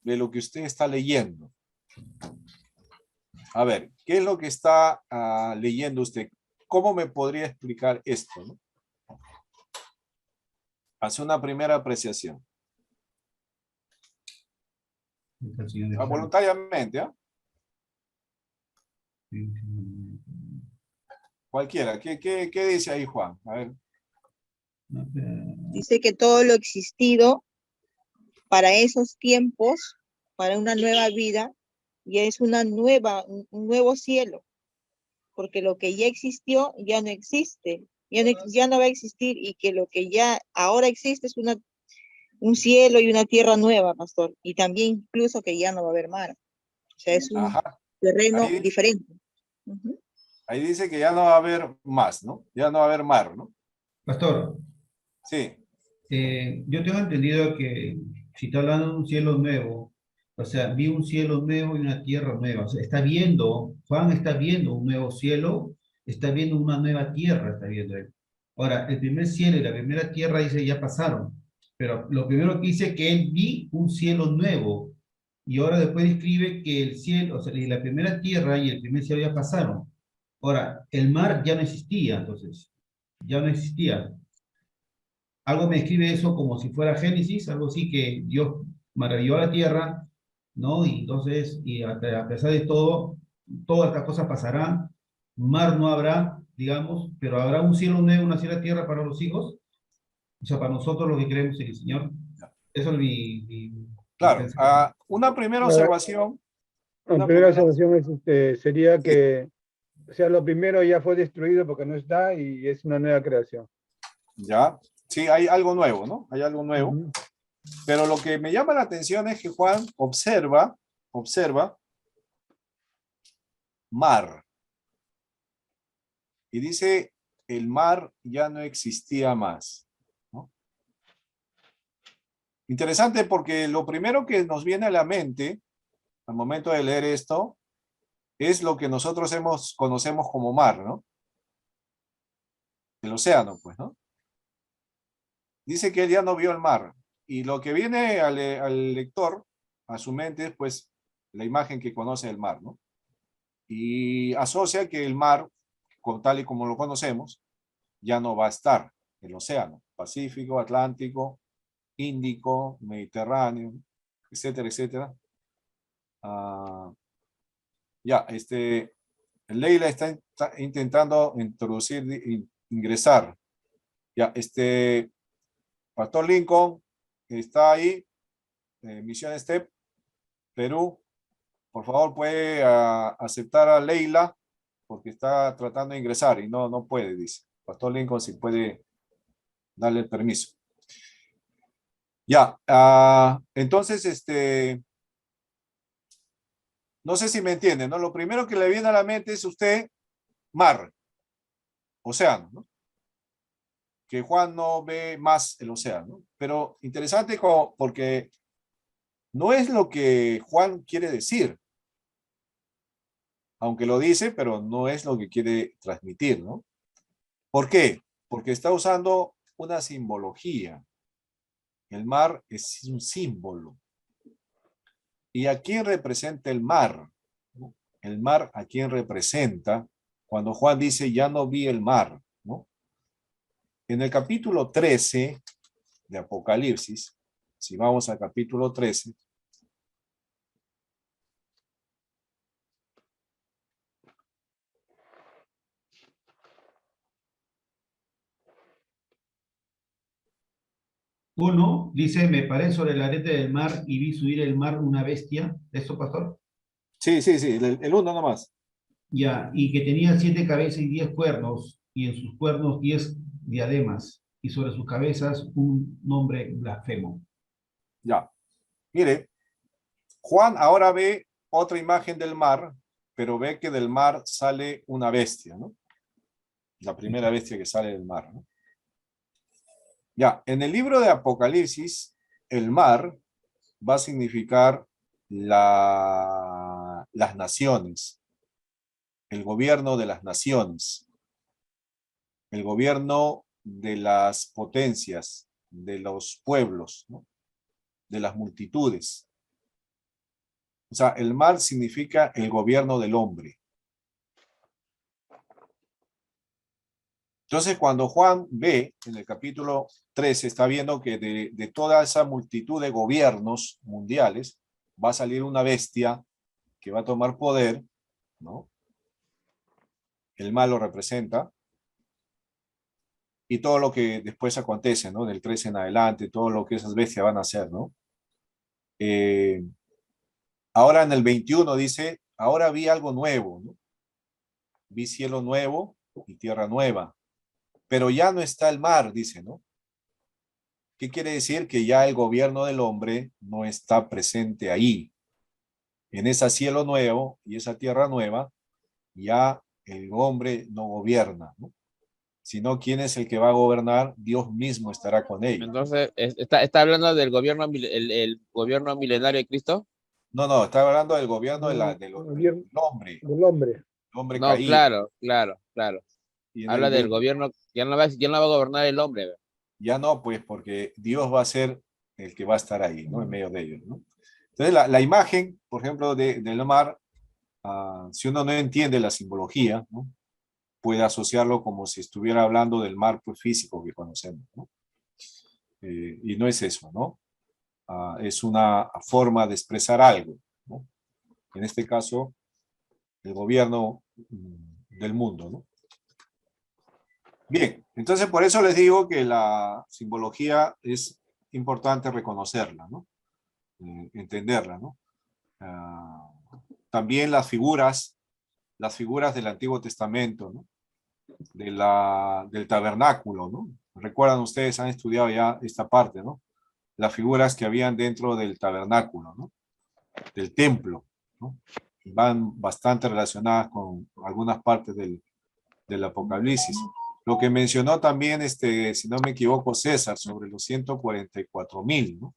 de lo que usted está leyendo? A ver, ¿qué es lo que está leyendo usted? ¿Cómo me podría explicar esto, no? Hace una primera apreciación. El Señor de Israel. Voluntariamente, ¿ah? Cualquiera. ¿Qué dice ahí, Juan? A ver. Dice que todo lo existido para esos tiempos, para una nueva vida, ya es un nuevo cielo, porque lo que ya existió ya no existe, ya no va a existir, y que lo que ya ahora existe es un cielo y una tierra nueva, pastor, y también incluso que ya no va a haber mar, o sea, es un Ajá. terreno diferente. Ujú. Ahí dice que ya no va a haber más, ¿no? Ya no va a haber mar, ¿no? Pastor, Sí. yo tengo entendido que si está hablando de un cielo nuevo, o sea, vi un cielo nuevo y una tierra nueva. O sea, Juan está viendo un nuevo cielo, está viendo una nueva tierra, está viendo él. Ahora, el primer cielo y la primera tierra dice ya pasaron, pero lo primero que dice que él vi un cielo nuevo, y ahora después describe que el cielo, o sea, la primera tierra y el primer cielo ya pasaron. Ahora, el mar ya no existía, entonces, ya no existía. Algo me escribe eso como si fuera Génesis, algo así que Dios maravilló a la tierra, ¿no? Y entonces, a pesar de todo, todas estas cosas pasarán, mar no habrá, digamos, pero habrá un cielo nuevo, una cielo tierra para los hijos, o sea, para nosotros los que creemos en el Señor. Eso es mi Claro. pensamiento. Una primera observación. La Una primera primera- observación sería que, o sea, lo primero ya fue destruido porque no está y es una nueva creación. Ya. Sí, hay algo nuevo, ¿no? Hay algo nuevo. Ujú. Pero lo que me llama la atención es que Juan observa mar. Y dice, el mar ya no existía más, ¿no? Interesante porque lo primero que nos viene a la mente al momento de leer esto es lo que nosotros conocemos como mar, ¿no? El océano, pues, ¿no? Dice que él ya no vio el mar. Y lo que viene al lector, a su mente, es pues la imagen que conoce del mar, ¿no? Y asocia que el mar, tal y como lo conocemos, ya no va a estar. El océano, Pacífico, Atlántico, Índico, Mediterráneo, etcétera, etcétera. Ya, Leila está intentando ingresar. Ya, Pastor Lincoln está ahí, Misión Step, Perú. Por favor, puede aceptar a Leila, porque está tratando de ingresar y no puede, dice. Pastor Lincoln, si puede darle el permiso. Ya, entonces, no sé si me entienden, ¿no? Lo primero que le viene a la mente es usted, mar, océano, ¿no? Que Juan no ve más el océano, ¿no? Pero interesante porque no es lo que Juan quiere decir, aunque lo dice, pero no es lo que quiere transmitir, ¿no? ¿Por qué? Porque está usando una simbología. El mar es un símbolo. ¿Y a quién representa el mar? El mar, ¿a quién representa? Cuando Juan dice, ya no vi el mar, ¿no? En el capítulo 13 de Apocalipsis, si vamos al capítulo 13, Uno dice, me paré sobre la arete del mar y vi subir el mar una bestia. ¿Eso, pastor? sí, el uno nomás. Ya, y que tenía 7 cabezas y 10 cuernos, y en sus cuernos 10 diademas, y sobre sus cabezas un nombre blasfemo. Ya, mire, Juan ahora ve otra imagen del mar, pero ve que del mar sale una bestia, ¿no? La primera bestia que sale del mar, ¿no? Ya, en el libro de Apocalipsis, el mar va a significar las naciones, el gobierno de las naciones, el gobierno de las potencias, de los pueblos, ¿no? De las multitudes. O sea, el mar significa el gobierno del hombre. Entonces, cuando Juan ve, en el capítulo 13, está viendo que de toda esa multitud de gobiernos mundiales, va a salir una bestia que va a tomar poder, ¿no? El mal lo representa. Y todo lo que después acontece, ¿no? Del 13 en adelante, todo lo que esas bestias van a hacer, ¿no? Ahora en el 21 dice, ahora vi algo nuevo, ¿no? Vi cielo nuevo y tierra nueva, pero ya no está el mar, dice, ¿no? ¿Qué quiere decir? Que ya el gobierno del hombre no está presente ahí. En ese cielo nuevo y esa tierra nueva, ya el hombre no gobierna, ¿no? Sino quién es el que va a gobernar, Dios mismo estará con ellos. Entonces, está hablando del gobierno, el gobierno milenario de Cristo. No, está hablando del gobierno del hombre. Del hombre. El hombre No, caído. claro. Y en Habla el del gobierno, ya no va a gobernar el hombre. ya no, pues porque Dios va a ser el que va a estar ahí, ¿no? En medio de ellos, ¿no? Entonces la imagen, por ejemplo, del mar, si uno no entiende la simbología, ¿no? Puede asociarlo como si estuviera hablando del mar, pues, físico que conocemos, ¿no? Y no es eso, ¿no? Es una forma de expresar algo, ¿no? En este caso, el gobierno del mundo, ¿no? Bien, entonces por eso les digo que la simbología es importante reconocerla, ¿no? Entenderla, ¿no? También las figuras del Antiguo Testamento, ¿no? Del tabernáculo, ¿no? Recuerdan ustedes, han estudiado ya esta parte, ¿no? Las figuras que habían dentro del tabernáculo, ¿no? Del templo, ¿no? Van bastante relacionadas con algunas partes del Apocalipsis. Lo que mencionó también, si no me equivoco, César, sobre los 144,000, ¿no?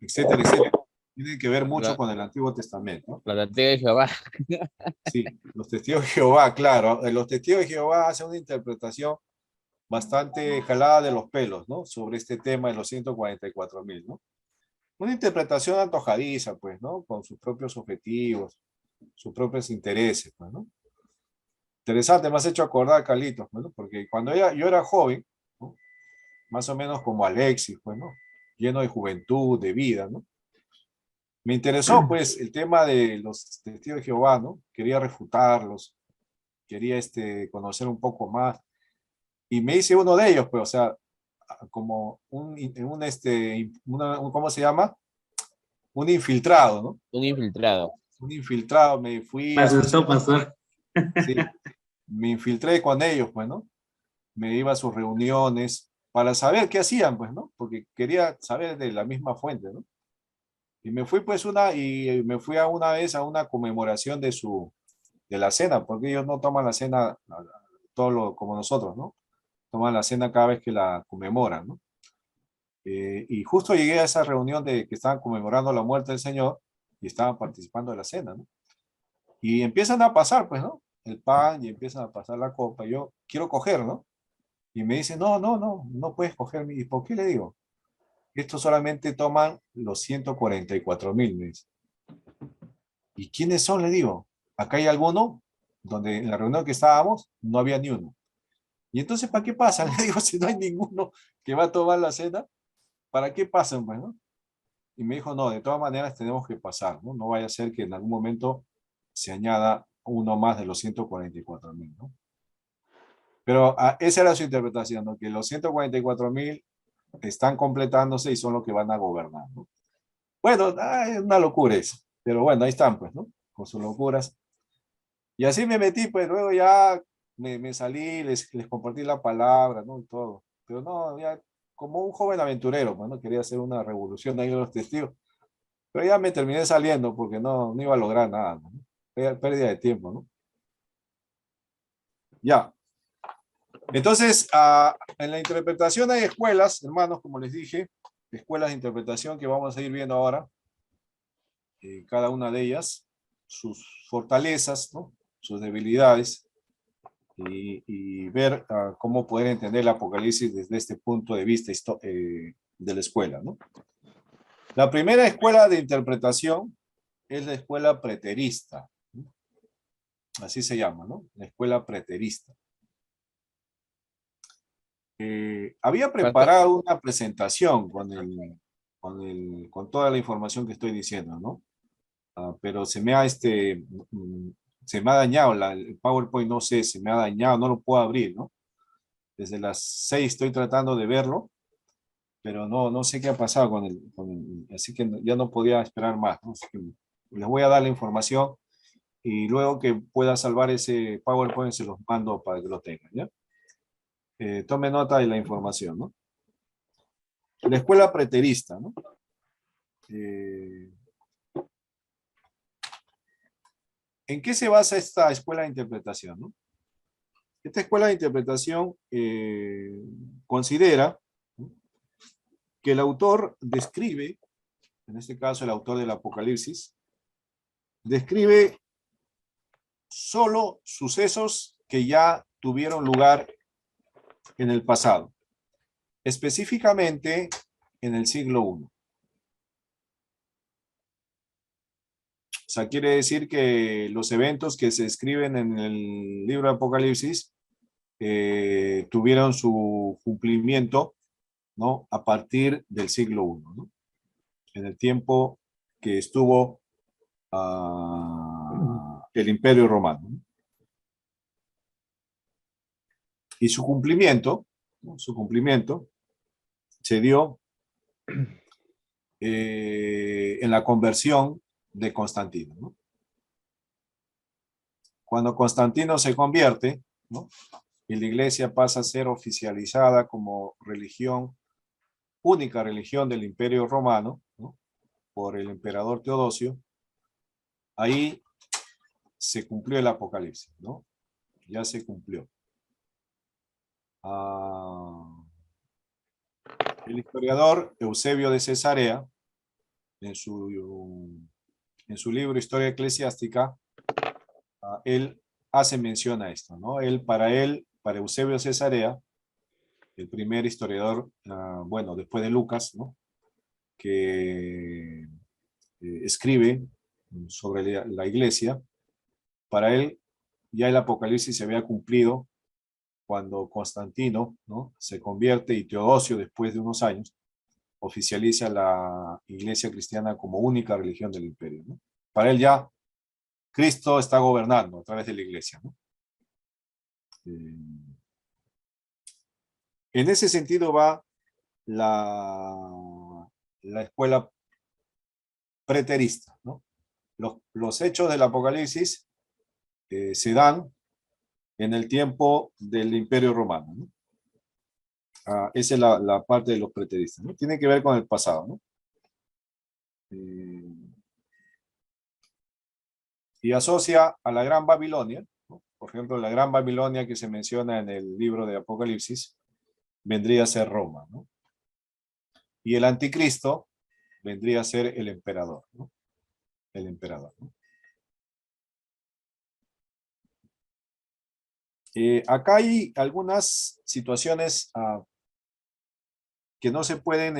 Etcétera, etcétera. Tienen que ver mucho con el Antiguo Testamento, ¿no? La testigos de Jehová. Sí, los testigos de Jehová, claro. Los testigos de Jehová hacen una interpretación bastante jalada de los pelos, ¿no? Sobre este tema de los 144,000, ¿no? Una interpretación antojadiza, pues, ¿no? Con sus propios objetivos, sus propios intereses, pues, ¿no? Interesante, me has hecho acordar, Carlitos, ¿no? Porque cuando yo era joven, ¿no? Más o menos como Alexis, pues, ¿no? Lleno de juventud, de vida, ¿no? Me interesó, pues, el tema de los testigos de Jehová, ¿no? Quería refutarlos, quería conocer un poco más. Y me hice uno de ellos, pues, o sea, como ¿cómo se llama? Un infiltrado, ¿no? Un infiltrado. Un infiltrado, me fui. Pasó. Sí, me infiltré con ellos, pues, ¿no? Me iba a sus reuniones para saber qué hacían, pues, ¿no? Porque quería saber de la misma fuente, ¿no? Y me fui, pues, me fui a una vez a una conmemoración de la cena, porque ellos no toman la cena como nosotros, ¿no? Toman la cena cada vez que la conmemoran, ¿no? Y justo llegué a esa reunión que estaban conmemorando la muerte del Señor y estaban participando de la cena, ¿no? Y empiezan a pasar, pues, ¿no? El pan y empiezan a pasar la copa. Yo quiero coger, ¿no? Y me dicen, no puedes coger. ¿Y por qué le digo? Esto solamente toman los 144,000, me dice. ¿Y quiénes son? Le digo. Acá hay alguno, donde en la reunión que estábamos no había ni uno. Y entonces, ¿para qué pasan? Le digo, si no hay ninguno que va a tomar la cena, ¿para qué pasan, pues, no? Y me dijo, no, de todas maneras tenemos que pasar, ¿no? No vaya a ser que en algún momento se añada uno más de los 144,000, ¿no? Pero esa era su interpretación, ¿no? Que los 144,000 están completándose y son los que van a gobernar, ¿no? Bueno, es una locura eso. Pero bueno, ahí están, pues, ¿no? Con sus locuras. Y así me metí, pues luego ya me salí, les compartí la palabra, ¿no? Y todo. Pero no, ya como un joven aventurero, pues, ¿no? Quería hacer una revolución ahí de los testigos. Pero ya me terminé saliendo porque no iba a lograr nada, ¿no? Pérdida de tiempo, ¿no? Ya. Entonces, en la interpretación hay escuelas, hermanos, como les dije, escuelas de interpretación que vamos a ir viendo ahora. Cada una de ellas, sus fortalezas, ¿no? Sus debilidades, y ver cómo poder entender el Apocalipsis desde este punto de vista de la escuela, ¿no? La primera escuela de interpretación es la escuela preterista, ¿no? Así se llama, ¿no? La escuela preterista. Había preparado una presentación con con toda la información que estoy diciendo, ¿no? Pero se me ha dañado el PowerPoint, no sé, se me ha dañado, no lo puedo abrir, ¿no? Desde las 6 estoy tratando de verlo, pero no sé qué ha pasado así que ya no podía esperar más, ¿no? Así que les voy a dar la información y luego que pueda salvar ese PowerPoint se los mando para que lo tengan, ¿ya? Tome nota de la información, ¿no? La escuela preterista, ¿no? ¿En qué se basa esta escuela de interpretación, no? Esta escuela de interpretación considera, ¿no?, que el autor describe, en este caso el autor del Apocalipsis, describe solo sucesos que ya tuvieron lugar en el pasado, específicamente en el siglo I. O sea, quiere decir que los eventos que se escriben en el libro de Apocalipsis tuvieron su cumplimiento, ¿no?, a partir del siglo I, ¿no?, en el tiempo que estuvo el Imperio Romano, ¿no? Y su cumplimiento, ¿no?, se dio en la conversión de Constantino, ¿no? Cuando Constantino se convierte, ¿no?, y la iglesia pasa a ser oficializada como religión, única religión del Imperio Romano, ¿no?, por el emperador Teodosio, ahí se cumplió el Apocalipsis, ¿no? Ya se cumplió. El historiador Eusebio de Cesarea, en su libro Historia Eclesiástica, él hace mención a esto, ¿no? Para Eusebio Cesarea, el primer historiador, bueno, después de Lucas, ¿no?, que escribe sobre la iglesia, para él ya el Apocalipsis se había cumplido cuando Constantino, ¿no?, se convierte y Teodosio, después de unos años, oficializa la iglesia cristiana como única religión del imperio, ¿no? Para él ya Cristo está gobernando a través de la iglesia, ¿no? En ese sentido va la escuela preterista, ¿no? Los hechos del Apocalipsis se dan en el tiempo del Imperio Romano, ¿no? Esa es la parte de los preteristas, ¿no? Tiene que ver con el pasado, ¿no? Y asocia a la Gran Babilonia, ¿no? Por ejemplo, la Gran Babilonia que se menciona en el libro de Apocalipsis vendría a ser Roma, ¿no? Y el anticristo vendría a ser el emperador, ¿no? El emperador, ¿no? Acá hay algunas situaciones que no se pueden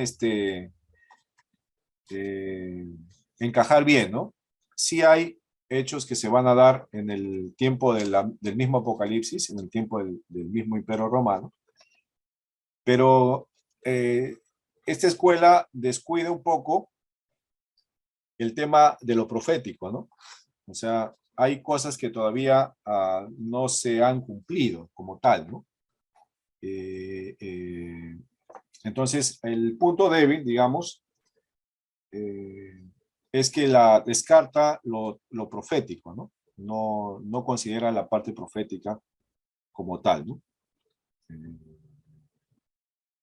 encajar bien, ¿no? Sí hay hechos que se van a dar en el tiempo del mismo Apocalipsis, en el tiempo del mismo Imperio Romano, pero esta escuela descuida un poco el tema de lo profético, ¿no? O sea, hay cosas que todavía no se han cumplido como tal, ¿no? Entonces, el punto débil, digamos, es que descarta lo profético, ¿no? No considera la parte profética como tal, ¿no?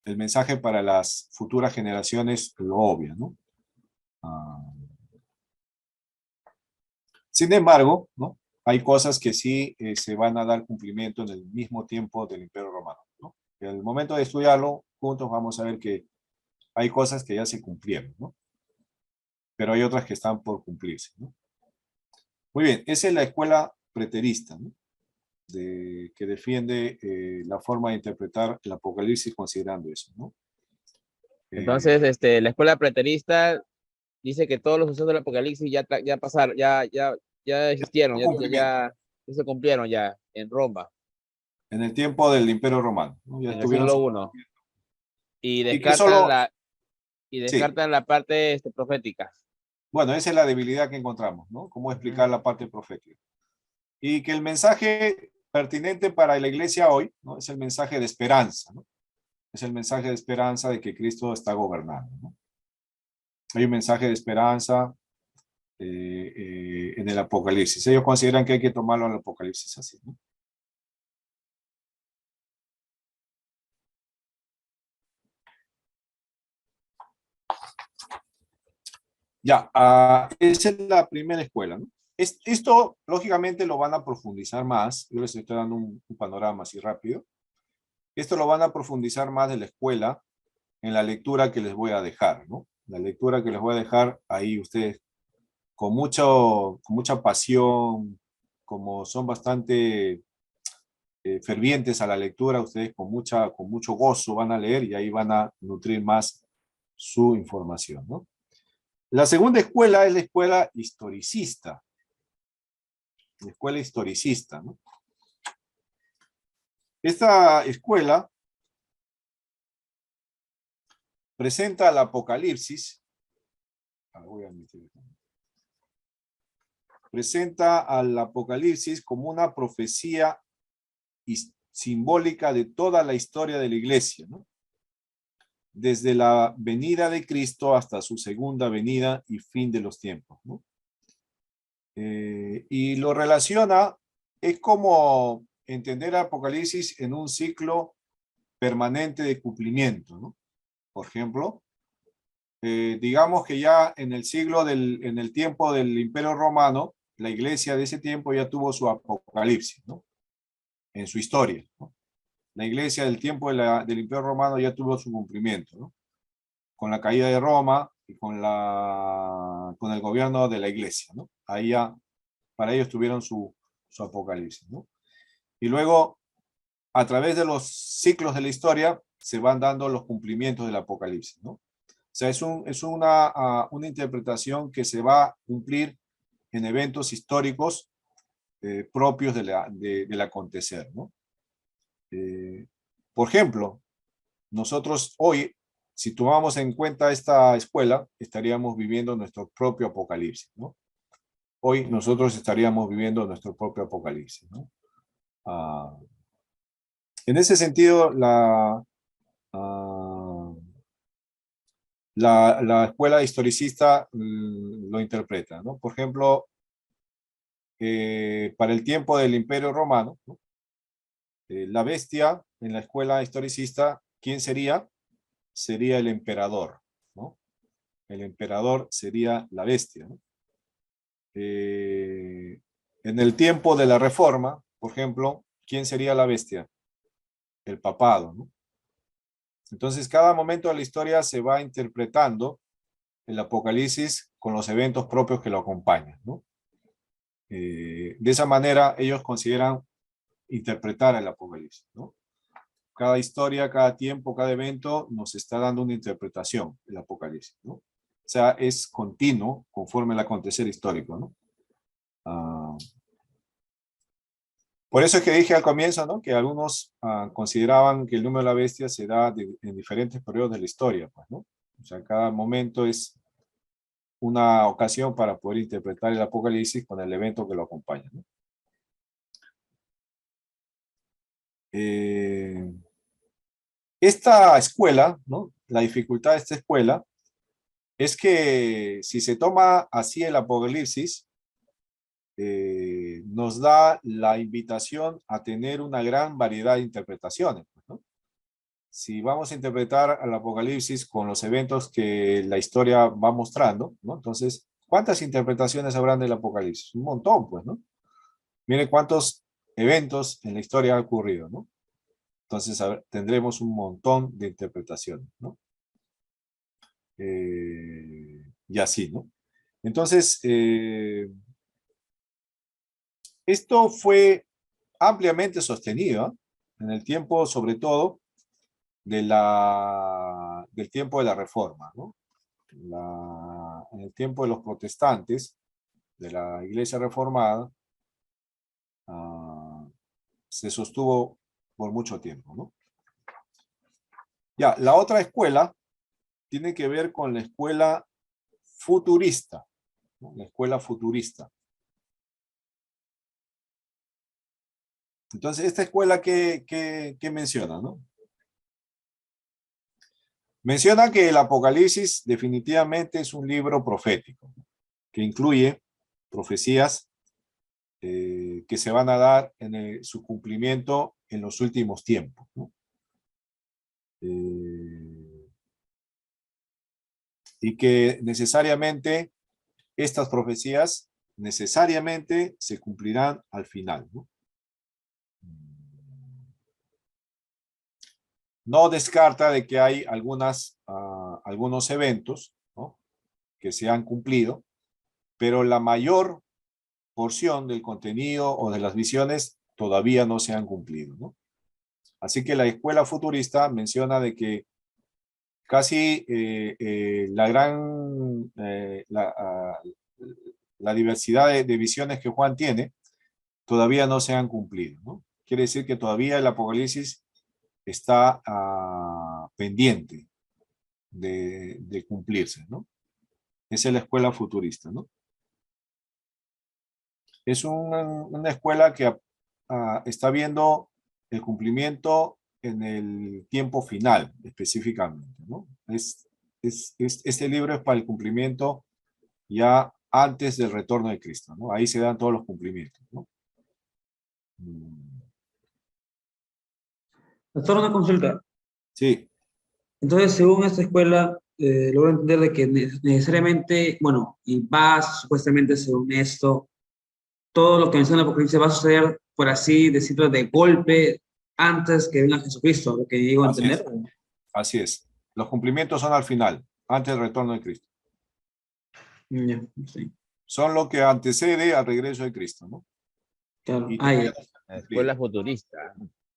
El mensaje para las futuras generaciones lo obvia, ¿no? Sin embargo, ¿no?, hay cosas que sí se van a dar cumplimiento en el mismo tiempo del Imperio Romano, ¿no? En el momento de estudiarlo juntos vamos a ver que hay cosas que ya se cumplieron, ¿no? Pero hay otras que están por cumplirse, ¿no? Muy bien, esa es la escuela preterista, ¿no?, que defiende la forma de interpretar el Apocalipsis considerando eso, ¿no? Entonces, la escuela preterista dice que todos los sucesos del Apocalipsis ya pasaron, ya existieron, ya se cumplieron ya en Roma. En el tiempo del Imperio Romano, ¿no? Ya en el siglo I. Y Y que descartan Y Sí. descartan la parte profética. Bueno, esa es la debilidad que encontramos, ¿no? Cómo explicar la parte profética. Y que el mensaje pertinente para la iglesia hoy, ¿no? Es el mensaje de esperanza, ¿no? Es el mensaje de esperanza de que Cristo está gobernando, ¿no? Hay un mensaje de esperanza en el Apocalipsis. Ellos consideran que hay que tomarlo al Apocalipsis así, ¿no? Ya, esa es la primera escuela, ¿no? Esto, lógicamente, lo van a profundizar más. Yo les estoy dando un panorama así rápido. Esto lo van a profundizar más de la escuela en la lectura que les voy a dejar, ¿no? La lectura que les voy a dejar ahí ustedes con mucha pasión, como son bastante fervientes a la lectura, ustedes con mucho gozo van a leer y ahí van a nutrir más su información, ¿no? La segunda escuela es la escuela historicista. La escuela historicista, ¿no? Esta escuela presenta al Apocalipsis. Presenta al Apocalipsis como una profecía simbólica de toda la historia de la iglesia, ¿no? Desde la venida de Cristo hasta su segunda venida y fin de los tiempos, ¿no? Y lo relaciona, es como entender Apocalipsis en un ciclo permanente de cumplimiento, ¿no? Por ejemplo, digamos que ya en el tiempo del Imperio Romano, la iglesia de ese tiempo ya tuvo su Apocalipsis, ¿no? En su historia, ¿no? La iglesia del tiempo del Imperio Romano ya tuvo su cumplimiento, ¿no? Con la caída de Roma y con el gobierno de la iglesia, ¿no? Ahí ya, para ellos tuvieron su Apocalipsis, ¿no? Y luego, a través de los ciclos de la historia, se van dando los cumplimientos del Apocalipsis, ¿no? O sea, es una interpretación que se va a cumplir en eventos históricos propios del acontecer, ¿no? Por ejemplo, nosotros hoy, si tomamos en cuenta esta escuela, estaríamos viviendo nuestro propio Apocalipsis, ¿no? Hoy nosotros estaríamos viviendo nuestro propio Apocalipsis, ¿no? En ese sentido, la escuela historicista lo interpreta, ¿no? Por ejemplo, para el tiempo del Imperio Romano, ¿no? La bestia en la escuela historicista, ¿quién sería? Sería el emperador, ¿no? El emperador sería la bestia, ¿no? En el tiempo de la Reforma, por ejemplo, ¿quién sería la bestia? El papado, ¿no? Entonces, cada momento de la historia se va interpretando el Apocalipsis con los eventos propios que lo acompañan, ¿no? De esa manera, ellos consideran interpretar el Apocalipsis, ¿no? Cada historia, cada tiempo, cada evento nos está dando una interpretación del Apocalipsis, ¿no? O sea, es continuo conforme el acontecer histórico, ¿no? Por eso es que dije al comienzo, ¿no? Que algunos consideraban que el número de la bestia se da en diferentes periodos de la historia, pues, ¿no? O sea, cada momento es una ocasión para poder interpretar el Apocalipsis con el evento que lo acompaña, ¿no? Esta escuela, ¿no? La dificultad de esta escuela es que si se toma así el Apocalipsis, nos da la invitación a tener una gran variedad de interpretaciones, ¿no? Si vamos a interpretar al Apocalipsis con los eventos que la historia va mostrando, ¿no? Entonces, ¿cuántas interpretaciones habrán del Apocalipsis? Un montón, pues, ¿no? Miren cuántos eventos en la historia ha ocurrido, ¿no? Entonces, tendremos un montón de interpretaciones, ¿no? Y así, ¿no? Entonces, esto fue ampliamente sostenido, ¿eh? En el tiempo, sobre todo, del tiempo de la Reforma, ¿no? En el tiempo de los protestantes, de la Iglesia Reformada, se sostuvo por mucho tiempo, ¿no? Ya, la otra escuela tiene que ver con la escuela futurista, ¿no? La escuela futurista. Entonces, esta escuela que menciona, ¿no? Menciona que el Apocalipsis definitivamente es un libro profético, que incluye profecías que se van a dar en su cumplimiento en los últimos tiempos, ¿no? Y que necesariamente estas profecías necesariamente se cumplirán al final, ¿no? No descarta de que hay algunos eventos, ¿no?, que se han cumplido, pero la mayor porción del contenido o de las visiones todavía no se han cumplido, ¿no? Así que la escuela futurista menciona de que casi la diversidad de visiones que Juan tiene todavía no se han cumplido, ¿no? Quiere decir que todavía el Apocalipsis está pendiente de cumplirse, ¿no? Esa es la escuela futurista, ¿no? Es una escuela que está viendo el cumplimiento en el tiempo final, específicamente, ¿no? Este libro es para el cumplimiento ya antes del retorno de Cristo, ¿no? Ahí se dan todos los cumplimientos, ¿no? Pastor, una consulta. Sí. Entonces, según esta escuela, logro entender de que necesariamente, bueno, y va supuestamente según esto, todo lo que menciona el Apocalipsis va a suceder, por así decirlo, de golpe antes que venga Jesucristo, lo que digo a Así entender. es. Así es. Los cumplimientos son al final, antes del retorno de Cristo. Ya, sí. Son lo que antecede al regreso de Cristo, ¿no? Claro. Y Ah, ya. La escuela futurista.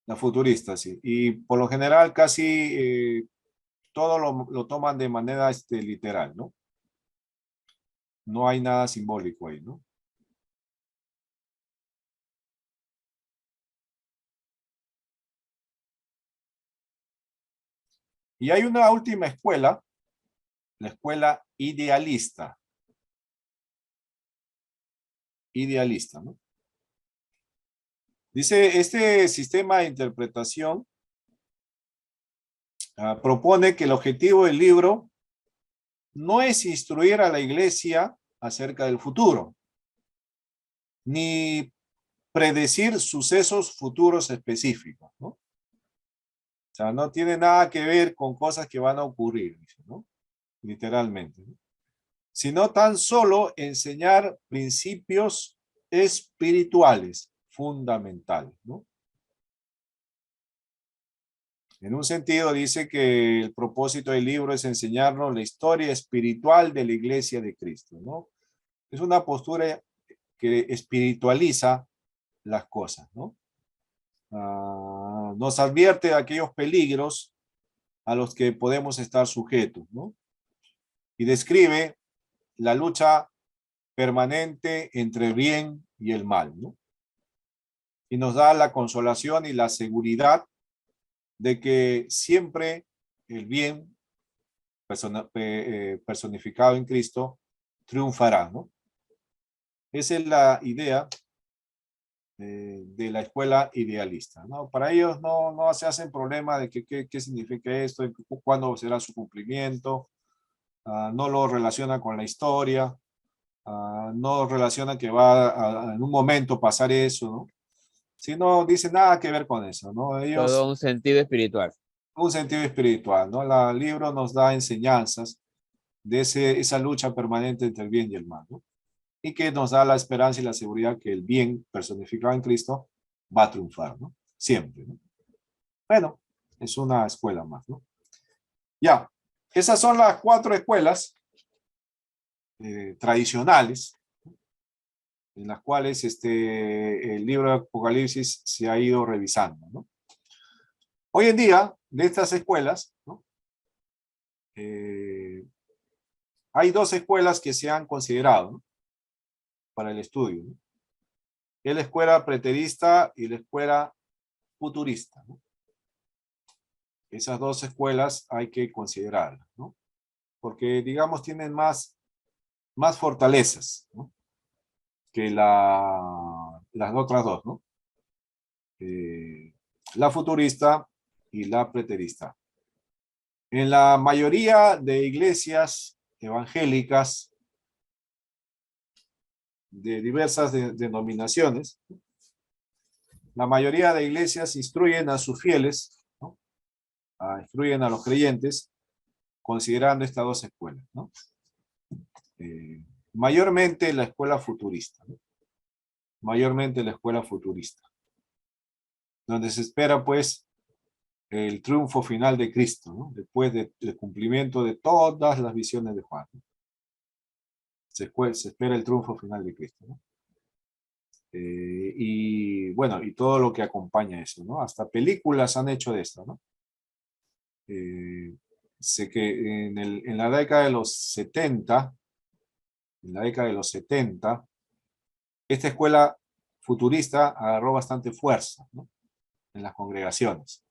La futurista, sí. Y por lo general casi todo lo toman de manera literal, ¿no? No hay nada simbólico ahí, ¿no? Y hay una última escuela, la escuela idealista. Idealista, ¿no? Dice, este sistema de interpretación propone que el objetivo del libro no es instruir a la iglesia acerca del futuro, ni predecir sucesos futuros específicos, ¿no? O sea, no tiene nada que ver con cosas que van a ocurrir, ¿no? Literalmente, ¿no? Sino tan solo enseñar principios espirituales fundamentales, ¿no? En un sentido dice que el propósito del libro es enseñarnos la historia espiritual de la Iglesia de Cristo, ¿no? Es una postura que espiritualiza las cosas, ¿no? Nos advierte de aquellos peligros a los que podemos estar sujetos, ¿no? Y describe la lucha permanente entre el bien y el mal, ¿no? Y nos da la consolación y la seguridad de que siempre el bien personificado en Cristo triunfará, ¿no? Esa es la idea de la escuela idealista, ¿no? Para ellos no se hacen problema de qué significa esto, cuándo será su cumplimiento, no lo relaciona con la historia, no relaciona que va en un momento pasar eso, ¿no? Sino dice nada que ver con eso, ¿no? Ellos, Todo un sentido espiritual. un sentido espiritual, ¿no? El libro nos da enseñanzas de esa lucha permanente entre el bien y el mal, ¿no? Y que nos da la esperanza y la seguridad que el bien personificado en Cristo va a triunfar, ¿no? Siempre, ¿no? Bueno, es una escuela más, ¿no? Ya, esas son las 4 escuelas tradicionales en las cuales el libro de Apocalipsis se ha ido revisando, ¿no? Hoy en día, de estas escuelas, ¿no?, hay 2 escuelas que se han considerado, ¿no?, para el estudio, ¿no? Es la escuela preterista y la escuela futurista, ¿no? Esas 2 escuelas hay que considerarlas, ¿no? porque digamos tienen más fortalezas, ¿no? Que las otras dos, ¿no? La futurista y la preterista. En la mayoría de iglesias evangélicas de diversas denominaciones, la mayoría de iglesias instruyen a sus fieles, ¿no? Instruyen a los creyentes considerando estas dos escuelas, ¿no? Mayormente la escuela futurista, ¿no? Mayormente la escuela futurista, donde se espera pues el triunfo final de Cristo, ¿no? Después del cumplimiento de todas las visiones de Juan, ¿no? Se espera el triunfo final de Cristo, ¿no? Y bueno, y todo lo que acompaña eso, ¿no? Hasta películas han hecho de esto, ¿no? Sé que en la década de los 70, esta escuela futurista agarró bastante fuerza, ¿no? En las congregaciones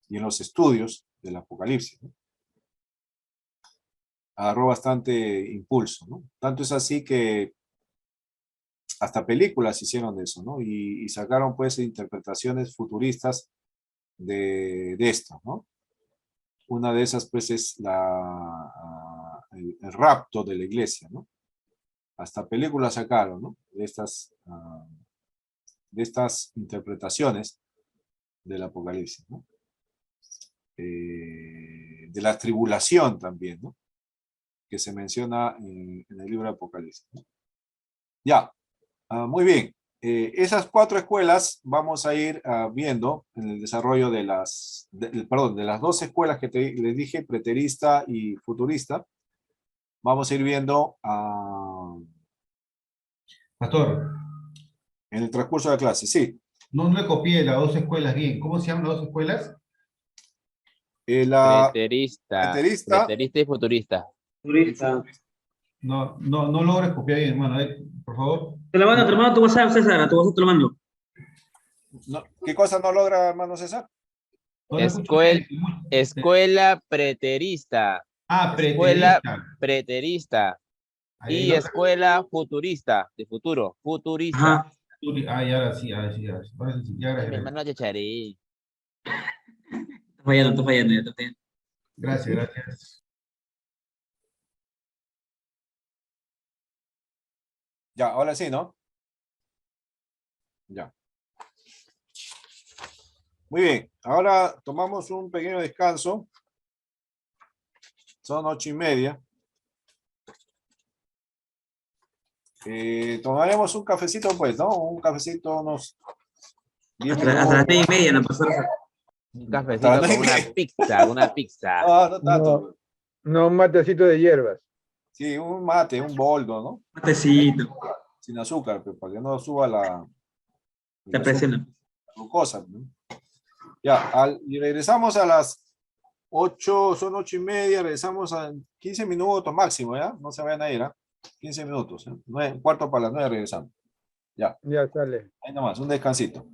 y en los estudios del Apocalipsis, ¿no? Agarró bastante impulso, ¿no? Tanto es así que hasta películas hicieron de eso, ¿no? Y sacaron pues interpretaciones futuristas de esto, ¿no? Una de esas pues es el rapto de la iglesia, ¿no? Hasta películas sacaron, ¿no? De estas interpretaciones del Apocalipsis, ¿no? De la tribulación también, ¿no? Que se menciona en el libro de Apocalipsis, ¿no? Ya, muy bien. Esas 4 escuelas vamos a ir viendo en el desarrollo de las 2 escuelas que les dije, preterista y futurista. Vamos a ir viendo Pastor, en el transcurso de la clase, sí. no le copié las 2 escuelas bien. ¿Cómo se llaman las 2 escuelas? La Preterista, preterista, preterista y futurista. Turista. No logres copiar bien, hermano. Por favor. Te lo mando a tu WhatsApp, César, a tu WhatsApp te lo mando. ¿qué cosa no logra, hermano César? No lo escucho bien. Escuela preterista. Escuela Preterista. preterista. Ahí Y escuela futurista, de futuro, futurista. Ajá. Y ahora sí. Ahora sí, ya, Mi gracias. hermano Chacharé. Está fallando, ya está fallando. Gracias. Ya, ahora sí, ¿no? Ya. Muy bien, ahora tomamos un pequeño descanso. Son 8:30. Tomaremos un cafecito, pues, ¿no? Un cafecito, unos 10 Hasta las minutos. 3:30, no pasó. Un cafecito con una pizza. No tanto. No, un matecito de hierbas. Sí, un mate, un boldo, ¿no? Matecito. Sin azúcar, pero para que no suba la Presiona. glucosa, ¿no? Ya, y regresamos a las 8, son 8:30, regresamos a 15 minutos máximo, ¿ya? No se vayan a ir, ¿ah? 15 minutos, ¿eh? 9, 8:45 regresamos. Ya. Ya sale. Ahí nomás, un descansito.